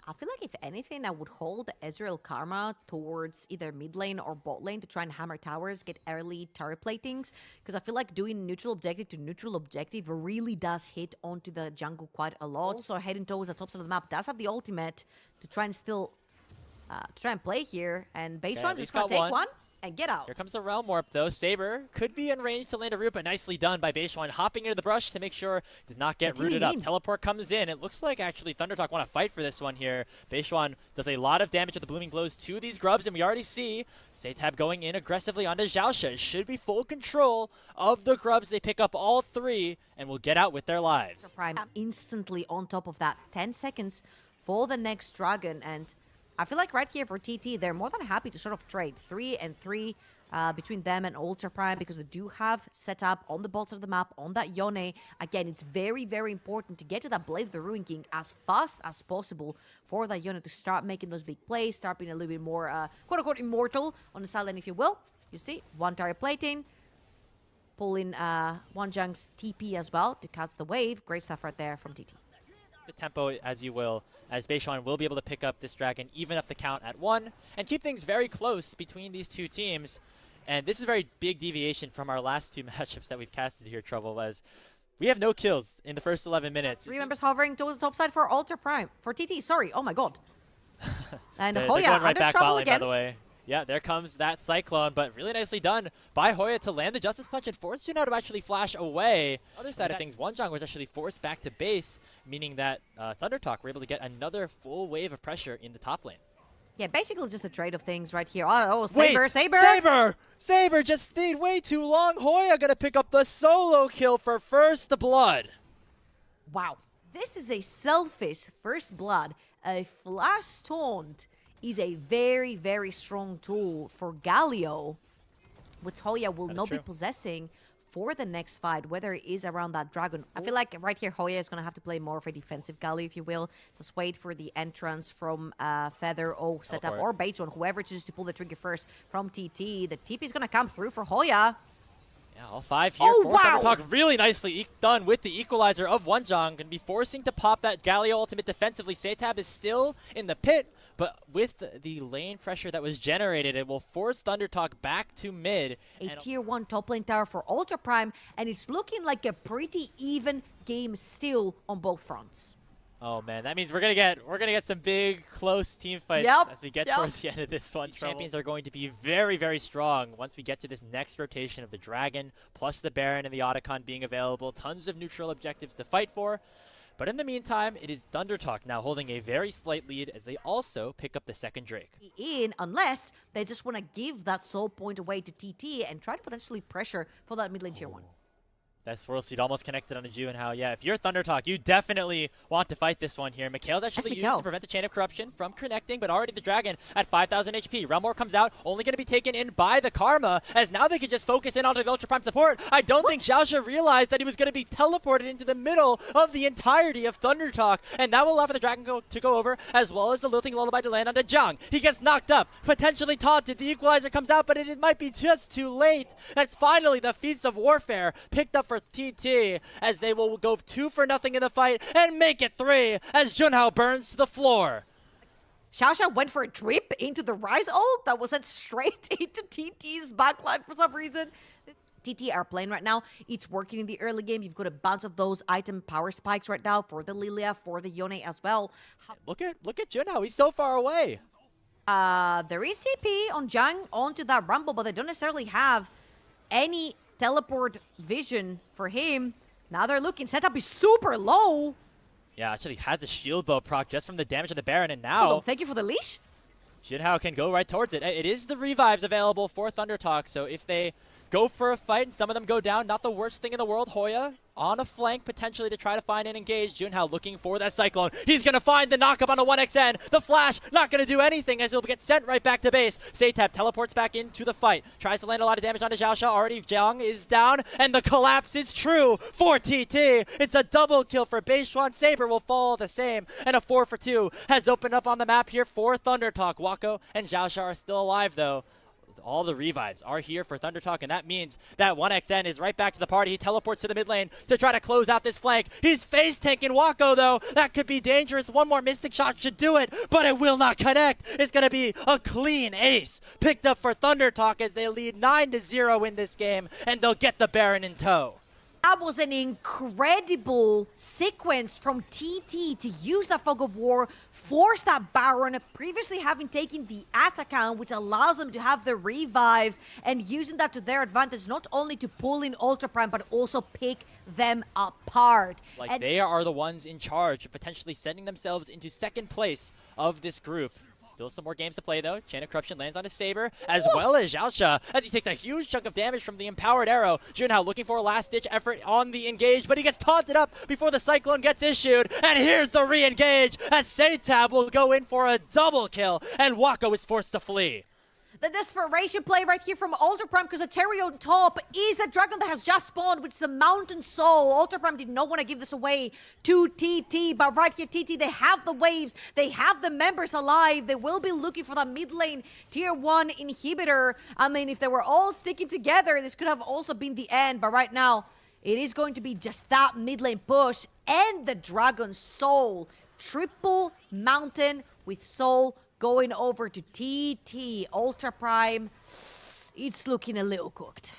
I feel like if anything, I would hold Ezreal Karma towards either mid lane or bot lane to try and hammer towers, get early turret platings, because I feel like doing neutral objective to neutral objective really does hit onto the jungle quite a lot. Also, heading towards the top side of the map does have the ultimate to try and still play here, and Baseline is going to take one and get out.
Here comes the Realm Warp, though. Saber could be in range to land a root, but nicely done by Baseline, hopping into the brush to make sure it does not get rooted up. Teleport comes in. It looks like actually ThunderTalk want to fight for this one here. Baseline does a lot of damage with the Blooming Blows to these grubs, and we already see Satab going in aggressively onto Xiaosha. Should be full control of the grubs. They pick up all 3 and will get out with their lives.
Prime instantly on top of that. 10 seconds for the next dragon, and I feel like right here for TT, they're more than happy to sort of trade 3 and 3 between them and Ultra Prime, because they do have set up on the bottom of the map on that Yone. Again, it's very, very important to get to that Blade of the Ruin King as fast as possible for that Yone to start making those big plays, start being a little bit more, quote-unquote, immortal on the sideline, if you will. You see, one turret plating, pull in Wanzhang's TP as well to catch the wave. Great stuff right there from TT.
The tempo as you will, as Baishan will be able to pick up this dragon, even up the count at 1, and keep things very close between these two teams. And this is a very big deviation from our last 2 matchups that we've casted here, Trouble, as we have no kills in the first 11 minutes.
3 members hovering towards the top side for Ultra Prime. For TT, sorry. Oh my god. And
they're
Hoya
going right
under
back
trouble
lane,
again.
by the way. Yeah, there comes that Cyclone, but really nicely done by Hoya to land the Justice Punch and force Juno to actually flash away. Other side of things, Wanzhang was actually forced back to base, meaning that ThunderTalk were able to get another full wave of pressure in the top lane.
Yeah, basically just a trade of things right here. Oh,
Wait,
Saber!
Saber just stayed way too long. Hoya gonna pick up the solo kill for first blood.
Wow. This is a selfish first blood. A flash taunt is a very, very strong tool for Galio, which Hoya will not be possessing for the next fight, whether it is around that dragon. I feel like right here Hoya is going to have to play more of a defensive Galio, if you will. Just wait for the entrance from Feather or Setup or Baton, whoever chooses to pull the trigger first from TT. The TP is going to come through for Hoya.
Yeah, all 5 here for ThunderTalk. Really nicely done with the equalizer of Wanzhang. Going to be forcing to pop that Galio ultimate defensively. Satab is still in the pit, but with the lane pressure that was generated, it will force ThunderTalk back to mid.
A tier 1 top lane tower for Ultra Prime, and it's looking like a pretty even game still on both fronts.
Oh man, that means we're gonna get some big close team fights as we get towards the end of this one. Champions are going to be very, very strong once we get to this next rotation of the Dragon, plus the Baron and the Otacon being available. Tons of neutral objectives to fight for. But in the meantime, it is ThunderTalk now holding a very slight lead as they also pick up the second Drake.
Unless they just want to give that soul point away to TT and try to potentially pressure for that mid lane tier 1.
That Swirl Seed almost connected on a Ju, and how, yeah, if you're ThunderTalk, you definitely want to fight this one here. Mikhail's actually used to prevent the Chain of Corruption from connecting, but already the Dragon at 5,000 HP. Realmore comes out, only going to be taken in by the Karma, as now they can just focus in on the Ultra Prime support. I don't think Xiaosha realized that he was going to be teleported into the middle of the entirety of ThunderTalk, and that will allow for the Dragon to go over, as well as the Lilting Lullaby to land onto Zhang. He gets knocked up, potentially taunted. The Equalizer comes out, but it might be just too late. That's finally the Feats of Warfare picked up for TT, as they will go 2-0 in the fight and make it 3 as Junhao burns to the floor.
Xiaosha went for a trip into the Rise ult that was sent straight into TT's backline for some reason. TT are playing right now. It's working in the early game. You've got a bunch of those item power spikes right now for the Lilia, for the Yone as well.
Look at Junhao. He's so far away.
There is TP on Jang onto that Rumble, but they don't necessarily have any teleport vision for him. Now they're looking. Setup is super low.
Yeah, actually has the shield bow proc just from the damage of the Baron, and
Hold
now
on, thank you for the leash.
Jinhao can go right towards it. It is the revives available for Thunder Talk, so if they go for a fight and some of them go down, not the worst thing in the world. Hoya on a flank potentially to try to find and engage. Junhao looking for that Cyclone. He's going to find the knockup on a 1xN. The flash not going to do anything as he'll get sent right back to base. Saytab teleports back into the fight. Tries to land a lot of damage onto Xiaosha. Already Jiang is down and the collapse is true for TT. It's a double kill for Beishuan. Saber will fall the same and a 4 for 2 has opened up on the map here for Thunder Talk. Wako and Xiaosha are still alive though. All the revives are here for Thunder Talk, and that means that 1xN is right back to the party. He teleports to the mid lane to try to close out this flank. He's face tanking Wako, though. That could be dangerous. One more Mystic Shot should do it, but it will not connect. It's going to be a clean ace picked up for Thunder Talk as they lead 9-0 in this game, and they'll get the Baron in tow.
That was an incredible sequence from TT to use that Fog of War, force that Baron, previously having taken the account, which allows them to have the revives and using that to their advantage, not only to pull in Ultra Prime, but also pick them apart.
Like
and
they are the ones in charge of potentially sending themselves into second place of this group. Still some more games to play though. Chain of Corruption lands on his Saber, as well as Xiaosha, as he takes a huge chunk of damage from the Empowered Arrow. Junhao looking for a last-ditch effort on the engage, but he gets taunted up before the Cyclone gets issued. And here's the re-engage, as Saytab will go in for a double kill, and Wako is forced to flee.
the desperation play right here from Ultra Prime, because the Terry on top is the dragon that has just spawned, which is the Mountain Soul. Ultra Prime did not want to give this away to TT, but right here, TT, they have the waves, they have the members alive, they will be looking for that mid lane tier 1 inhibitor. I mean, if they were all sticking together, this could have also been the end, but right now, it is going to be just that mid lane push and the Dragon Soul. Triple Mountain with Soul going over to TT. Ultra Prime, it's looking a little cooked.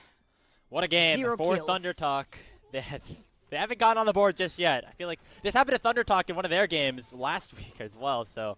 What a game
0
for
kills.
Thunder Talk. They haven't gotten on the board just yet. I feel like this happened to Thunder Talk in one of their games last week as well. So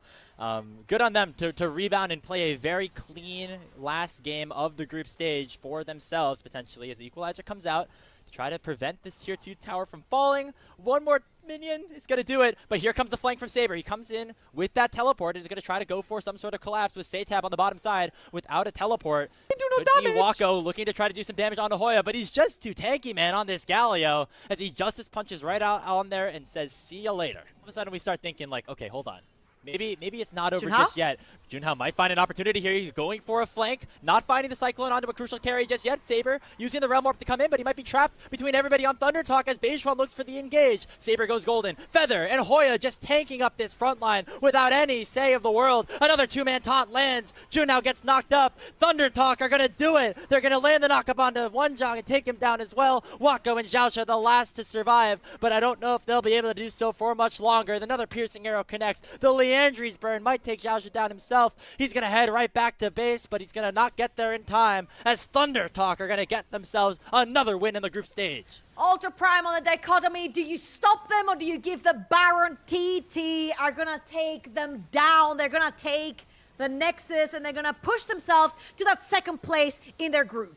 good on them to rebound and play a very clean last game of the group stage for themselves, potentially, as the Equalizer comes out to try to prevent this tier 2 tower from falling. One more minion is going to do it, but here comes the flank from Saber. He comes in with that teleport and is going to try to go for some sort of collapse with Saytab on the bottom side without a teleport.
They do no
Could be
damage.
Wako looking to try to do some damage onto Hoya, but he's just too tanky, man, on this Galio, as he justice punches right out on there and says, see ya later. All of a sudden we start thinking like, okay, hold on. Maybe it's not over
Junhao?
just yet. Junhao might find an opportunity here. He's going for a flank, not finding the Cyclone onto a crucial carry just yet. Saber using the Realm Warp to come in, but he might be trapped between everybody on Thunder Talk as Beishuan looks for the engage. Saber goes golden. Feather and Hoya just tanking up this front line without any say of the world. Another two-man taunt lands. Junhao gets knocked up. Thunder Talk are going to do it. They're going to land the knockup onto Wonjong and take him down as well. Wako and Xiaosha the last to survive, but I don't know if they'll be able to do so for much longer. Another piercing arrow connects. The Leandry's burn might take Xiaosha down himself. He's going to head right back to base, but he's going to not get there in time as Thunder Talk are going to get themselves another win in the group stage.
Ultra Prime on the dichotomy. Do you stop them or do you give the Baron? TT are gonna take them down. They're gonna take the Nexus and they're gonna push themselves to that second place in their group.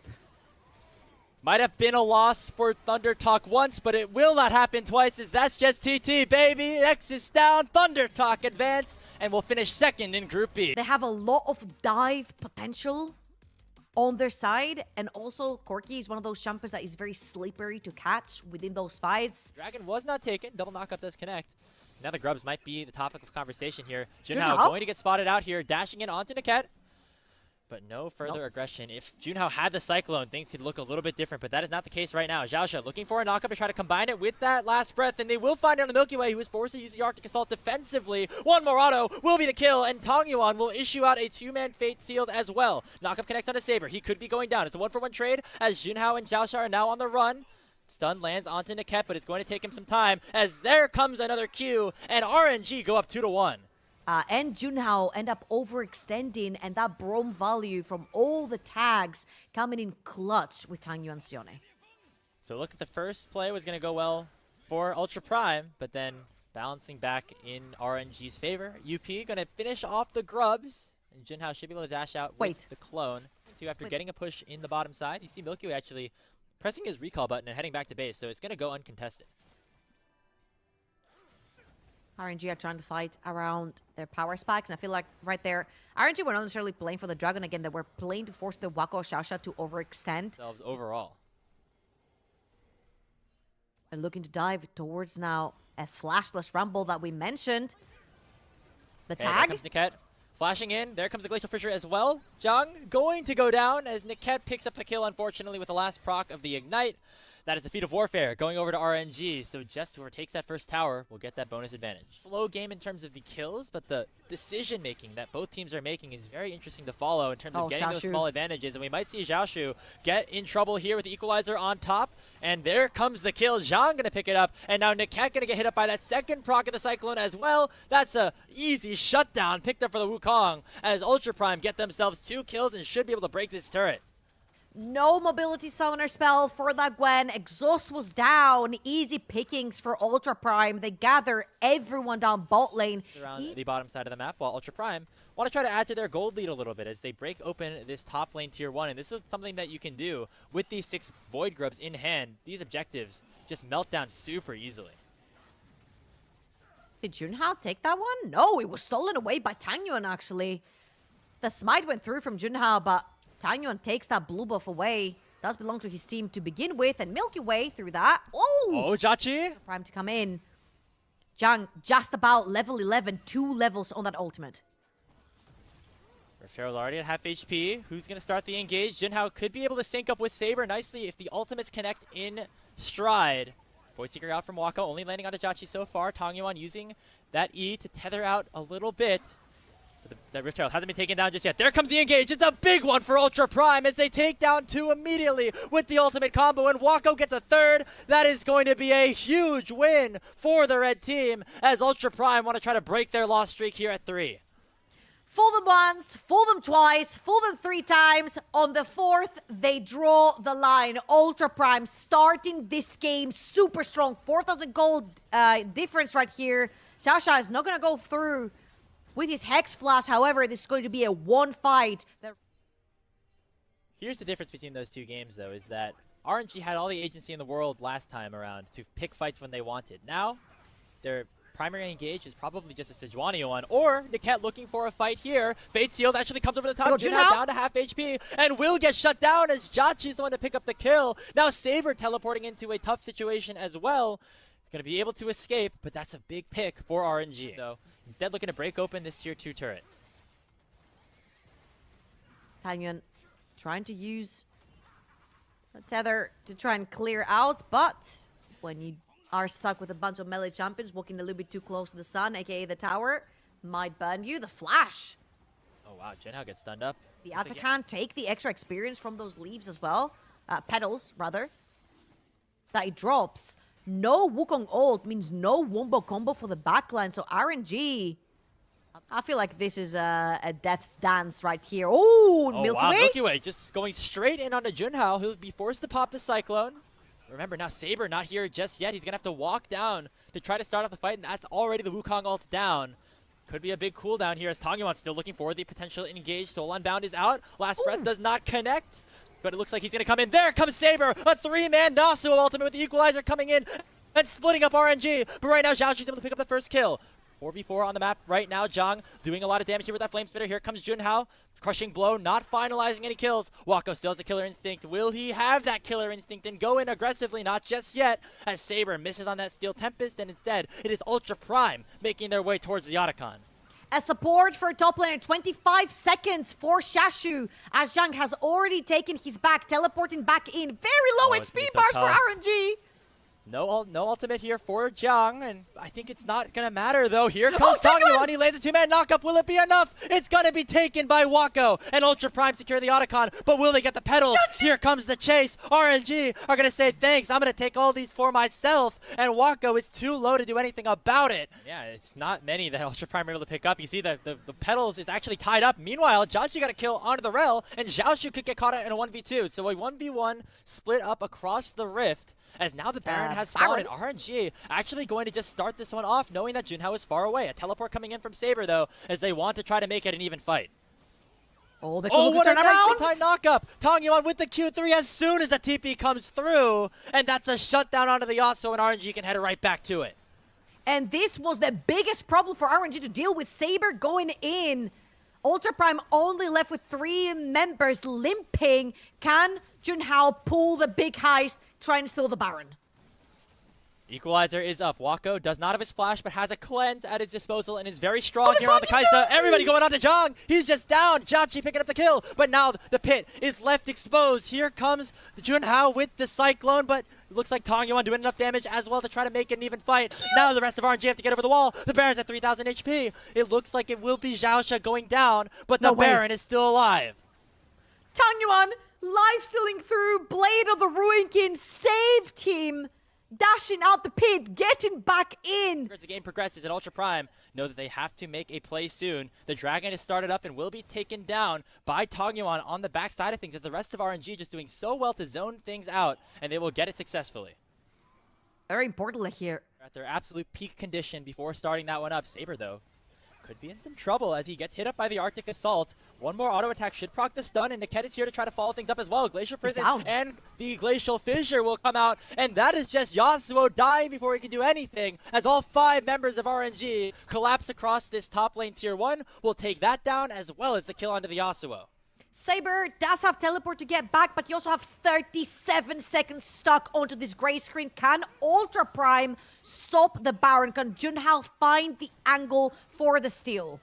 Might have been a loss for Thunder Talk once, but it will not happen twice, as that's just TT, baby. Nexus down, Thunder Talk advance, and will finish second in Group B.
They have a lot of dive potential on their side, and also Corki is one of those champions that is very slippery to catch within those fights.
Dragon was not taken. Double knockup does connect. Now the Grubs might be the topic of conversation here.
Junhao?
Junhao going to get spotted out here, dashing in onto Niket. But no further aggression. If Junhao had the Cyclone, things could look a little bit different, but that is not the case right now. Xiaosha looking for a knockup to try to combine it with that last breath, and they will find it on the Milky Way, who is forced to use the Arctic Assault defensively. One more auto will be the kill, and Tong Yuan will issue out a two-man Fate Sealed as well. Knockup connects on a Saber. He could be going down. It's a one-for-one trade, as Junhao and Xiaosha are now on the run. Stun lands onto Niket, but it's going to take him some time, as there comes another Q, and RNG go up 2-1.
And Junhao end up overextending, and that Brom value from all the tags coming in clutch with Tang Yuan Sione.
So look at the first play was going to go well for Ultra Prime, but then balancing back in RNG's favor. UP going to finish off the Grubs. and Junhao should be able to dash out
Wait.
with the clone. After getting a push in the bottom side, you see Milky Way actually pressing his recall button and heading back to base, so it's going to go uncontested.
RNG are trying to fight around their power spikes, and I feel like right there, RNG were not necessarily playing for the Dragon again, they were playing to force the Wako Xiaoxia to overextend.
Themselves overall.
They're looking to dive towards now a flashless rumble that we mentioned. The
Okay, there
tag.
comes Niket. Flashing in, there comes the Glacial Fissure as well. Zhang going to go down as Niket picks up the kill, unfortunately, with the last proc of the Ignite. That is the Feat of Warfare going over to RNG, so just whoever takes that first tower will get that bonus advantage. Slow game in terms of the kills, but the decision-making that both teams are making is very interesting to follow in terms of getting those small advantages, and we might see Xiaoshu get in trouble here with the Equalizer on top, and there comes the kill. Zhang going to pick it up, and now Niket going to get hit up by that second proc of the Cyclone as well. That's a easy shutdown picked up for the Wukong as Ultra Prime get themselves 2 kills and should be able to break this turret.
No mobility summoner spell for that Gwen. Exhaust was down. Easy pickings for Ultra Prime. They gather everyone down bot lane.
Around the bottom side of the map, while Ultra Prime want to try to add to their gold lead a little bit as they break open this top lane tier 1. And this is something that you can do with these 6 Void Grubs in hand. These objectives just melt down super easily.
Did Junhao take that one? No, it was stolen away by Tangyuan, actually. The smite went through from Junhao, but Tangyuan takes that blue buff away. Does belong to his team to begin with, and Milky Way through that.
Oh, Jachi!
Prime to come in. Zhang just about level 11, 2 levels on that ultimate.
Riftero's already at half HP. Who's going to start the engage? Junhao could be able to sync up with Saber nicely if the ultimates connect in stride. Void Seeker out from Waka, only landing onto Jachi so far. Tangyuan using that E to tether out a little bit. That Rift Herald hasn't been taken down just yet. There comes the engage. It's a big one for Ultra Prime as they take down 2 immediately with the ultimate combo, and Wako gets a 3rd. That is going to be a huge win for the red team as Ultra Prime want to try to break their loss streak here at 3.
Fool them once, fool them twice, fool them 3 times. On the 4th, they draw the line. Ultra Prime starting this game super strong. 4,000 gold difference right here. Xiaoxia is not going to go through with his Hex Flash. However, this is going to be a 1 fight.
Here's the difference between those 2 games, though, is that RNG had all the agency in the world last time around to pick fights when they wanted. Now, their primary engage is probably just a Sejuani one, or Niket looking for a fight here. Fate Sealed actually comes over the top. Junhao down to half HP, and will get shut down as Jachi's the one to pick up the kill. Now Saber teleporting into a tough situation as well. He's going to be able to escape, but that's a big pick for RNG. So instead looking to break open this tier 2 turret.
Tangyuan trying to use the tether to try and clear out, but when you are stuck with a bunch of melee champions walking a little bit too close to the sun, aka the tower, might burn you. The flash.
Oh wow, Junhao gets stunned up.
The Atakan take the extra experience from those leaves as well. Petals, rather. That it drops. No Wukong ult means no wombo combo for the backline, so RNG. I feel like this is a death's dance right here. Ooh,
Oh,
Milky
wow,
Way.
Milky Way just going straight in onto Junhao. He'll be forced to pop the Cyclone. Remember, now Saber not here just yet. He's going to have to walk down to try to start off the fight, and that's already the Wukong ult down. Could be a big cooldown here as Tangyuan's still looking for the potential engage. Soul Unbound is out. Last Breath does not connect, but it looks like he's going to come in. There comes Saber, a 3-man Nasuo ultimate with the Equalizer coming in and splitting up RNG. But right now, Xiaoshu's able to pick up the first kill. 4v4 on the map right now. Zhang doing a lot of damage here with that Flame Spitter. Here comes Junhao. Crushing blow, not finalizing any kills. Wako still has a killer instinct. Will he have that killer instinct and go in aggressively? Not just yet, as Saber misses on that Steel Tempest, and instead, it is Ultra Prime making their way towards the Otacon.
A support for top laner, 25 seconds for Xiaoshu, as Zhang has already taken his back, teleporting back in. Very low HP bars for RNG.
No ultimate here for Zhang, and I think it's not going to matter, though. Here comes Tangyuan. He lands a 2-man knockup. Will it be enough? It's going to be taken by Wako, and Ultra Prime secure the Otacon, but will they get the petals? Here comes the chase. RNG are going to say, thanks, I'm going to take all these for myself, and Wako is too low to do anything about it. Yeah, it's not many that Ultra Prime are able to pick up. You see the petals is actually tied up. Meanwhile, Jachi got a kill onto the Rel, and Xiaoshu could get caught in a 1v2, so a 1v1 split up across the rift. As now the Baron has spawned, and RNG actually going to just start this one off, knowing that Junhao is far away. A teleport coming in from Saber, though, as they want to try to make it an even fight.
Oh, they
Oh,
could
what a
turn around.
nicely timed knockup! Tangyuan with the Q3 as soon as the TP comes through, and that's a shutdown onto the Yasuo, and RNG can head right back to it.
And this was the biggest problem for RNG to deal with. Saber going in. Ultra Prime only left with 3 members limping. Can Junhao pull the big heist, try and steal the Baron?
Equalizer is up. Wako does not have his flash, but has a cleanse at his disposal and is very strong here on the Kaisa. Everybody going on to Zhang. He's just down. Jachi picking up the kill, but now the pit is left exposed. Here comes Junhao with the Cyclone, but looks like Tangyuan doing enough damage as well to try to make it an even fight. Now the rest of RNG have to get over the wall. The Baron's at 3,000 HP. It looks like it will be Zhaosha going down, but the Baron is still alive.
Tangyuan life-stealing through. Blade of the Ruin King saved him. Dashing out the pit, getting back in.
As the game progresses and Ultra Prime know that they have to make a play soon. The Dragon is started up and will be taken down by Tangyuan on the backside of things, as the rest of RNG just doing so well to zone things out, and they will get it successfully.
Very importantly here.
At their absolute peak condition before starting that one up. Saber, though, could be in some trouble as he gets hit up by the Arctic Assault. One more auto attack should proc the stun, and Niket is here to try to follow things up as well. Glacial Prison and the Glacial Fissure will come out, and that is just Yasuo dying before he can do anything, as all 5 members of RNG collapse across this top lane tier 1. Will take that down as well as the kill onto the Yasuo.
Saber does have teleport to get back, but he also has 37 seconds stuck onto this gray screen. Can Ultra Prime stop the Baron? Can Junhao find the angle for the steal?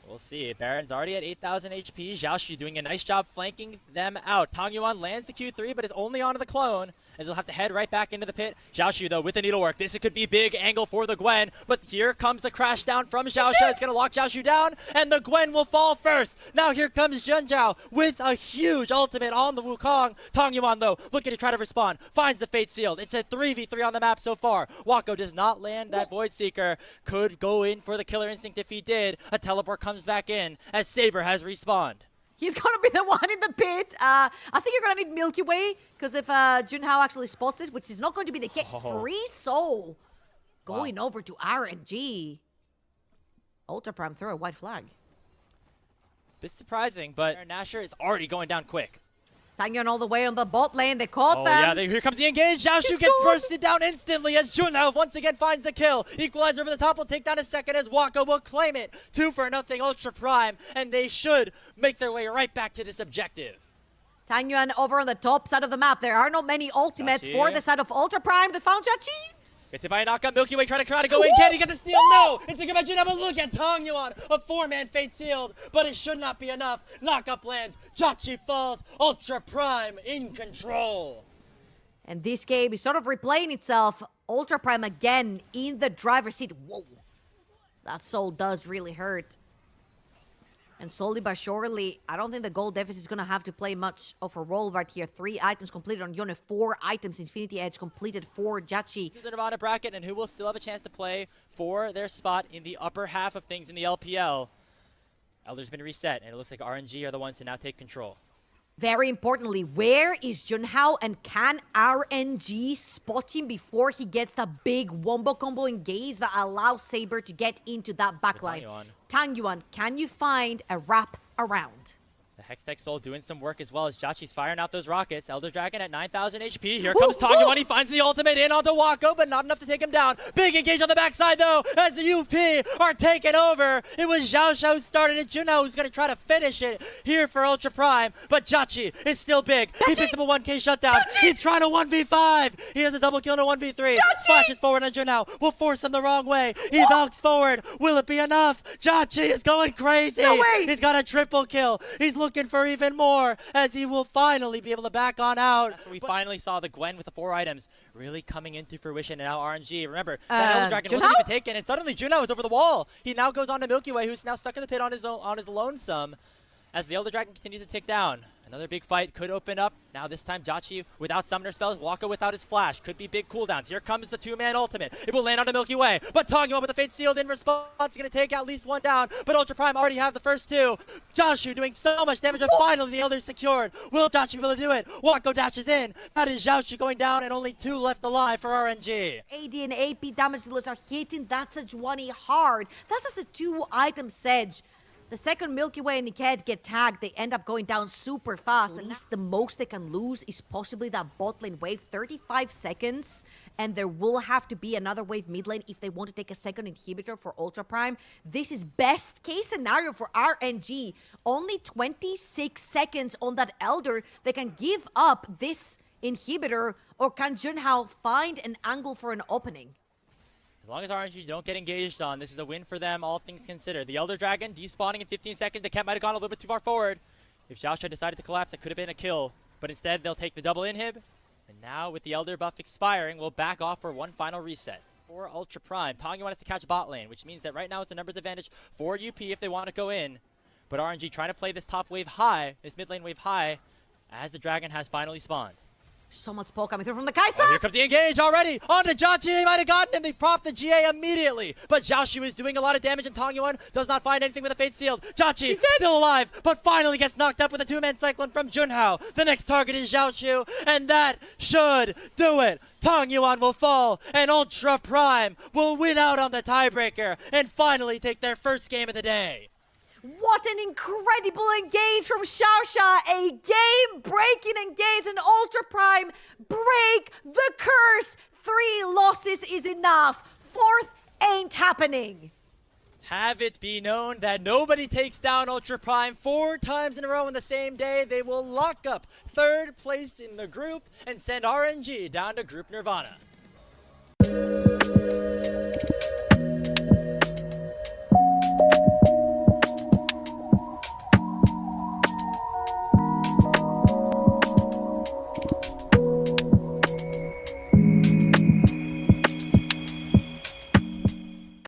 We'll see. Baron's already at 8,000 HP. Zhaoshu doing a nice job flanking them out. Tangyuan lands the Q3, but is only onto the clone, as he'll have to head right back into the pit. Zhaoshu, though, with the needlework. This could be big angle for the Gwen, but here comes the crash down from Zhaoshu. It's going to lock Zhaoshu down, and the Gwen will fall first. Now here comes Junhao with a huge ultimate on the Wukong. Tangyuan, though, looking to try to respond. Finds the Fate Sealed. It's a 3v3 on the map so far. Wako does not land that Void Seeker. Could go in for the Killer Instinct if he did. A teleport comes back in as Saber has respawned.
He's going to be the one in the pit. I think you're going to need Milky Way, because if Junhao actually spots this, which is not going to be the case, Free Soul going over to RNG. Ultra Prime throw a white flag.
Bit surprising, but Nasher is already going down quick.
Tangyuan all the way on the bot lane. They caught them.
Yeah, here comes the engage. Zhaoshu gets bursted down instantly as Junhao once again finds the kill. Equalizer over the top will take down a second as Wako will claim it. 2-0 Ultra Prime, and they should make their way right back to this objective.
Tangyuan over on the top side of the map. There are not many ultimates for the side of Ultra Prime. They found Jachi.
Gets hit by a knockup. Milky Way trying to go in. Can he get the steal? No! It's a good Junhao, but look at Tangyuan. A 4-man Fate Sealed, but it should not be enough. Knockup lands. Jachi falls. Ultra Prime in control.
And this game is sort of replaying itself. Ultra Prime again in the driver's seat. Whoa. That soul does really hurt. And slowly but surely, I don't think the gold deficit is going to have to play much of a role right here. 3 items completed on Yone, 4 items Infinity Edge completed for Jachi.
To the Nirvana bracket, and who will still have a chance to play for their spot in the upper half of things in the LPL. Elder's been reset, and it looks like RNG are the ones to now take control.
Very importantly, where is Junhao, and can RNG spot him before he gets the big wombo combo engage that allows Saber to get into that backline? Tangyuan, can you find a wrap around?
The Hextech Soul doing some work as well as Jachi's firing out those rockets. Elder Dragon at 9,000 HP. Here comes Tangyuan. He finds the ultimate in onto Wako, but not enough to take him down. Big engage on the backside, though, as the UP are taking over. It was Zhaosha who started it. Junhao who's going to try to finish it here for Ultra Prime, but Jachi is still big. He picks up a 1K shutdown. He's trying to 1v5. He has a double kill and a 1v3. Flashes forward on Junhao. Will force him the wrong way. He knocks forward. Will it be enough? Jachi is going crazy.
No way.
He's got a triple kill. He's looking for even more as he will finally be able to back on out. That's where we finally saw the Gwen with the 4 items really coming into fruition, and now RNG. Remember, that Elder Dragon wasn't even taken, and suddenly Junhao is over the wall. He now goes on to Milky Way, who's now stuck in the pit on his lonesome as the Elder Dragon continues to tick down. Another big fight could open up. Now this time Jachi without summoner spells, Wako without his flash. Could be big cooldowns. Here comes the 2-man ultimate. It will land on the Milky Way. But Tangyuan with the Fate Sealed in response is going to take at least 1 down. But Ultra Prime already have the first 2. Zhaoshu doing so much damage, and finally the Elder's secured. Will Jachi be able to do it? Wako dashes in. That is Zhaoshu going down, and only 2 left alive for RNG.
AD and AP damage dealers are hitting that Sejuani hard. That's just a 2-item Sedge. The second Milky Way and Niked get tagged, they end up going down super fast. At least the most they can lose is possibly that bot lane wave. 35 seconds, and there will have to be another wave mid lane if they want to take a second inhibitor for Ultra Prime. This is best case scenario for RNG. Only 26 seconds on that Elder. They can give up this inhibitor, or can Junhao find an angle for an opening?
As long as RNG don't get engaged on, this is a win for them, all things considered. The Elder Dragon despawning in 15 seconds. The camp might have gone a little bit too far forward. If Xiaosha decided to collapse, that could have been a kill. But instead, they'll take the double inhib. And now, with the Elder buff expiring, we'll back off for one final reset. For Ultra Prime, Tong wants to catch bot lane, which means that right now it's a numbers advantage for UP if they want to go in. But RNG trying to play this top wave high, this mid lane wave high, as the Dragon has finally spawned.
So much pull coming through from the Kaisa.
Oh, here comes the engage already. On to Jiachi. They might have gotten him. They prop the GA immediately. But Xiaoshu is doing a lot of damage, and Tong Yuan does not find anything with a fate sealed. Jiachi still alive, but finally gets knocked up with a two-man cyclone from Junhao. The next target is Xiaoshu, and that should do it. Tong Yuan will fall, and Ultra Prime will win out on the tiebreaker and finally take their first game of the day.
What an incredible engage from Xiaosha! A game-breaking engage, and Ultra Prime break the curse! 3 losses is enough. 4th ain't happening.
Have it be known that nobody takes down Ultra Prime 4 times in a row in the same day. They will lock up 3rd place in the group and send RNG down to Group Nirvana.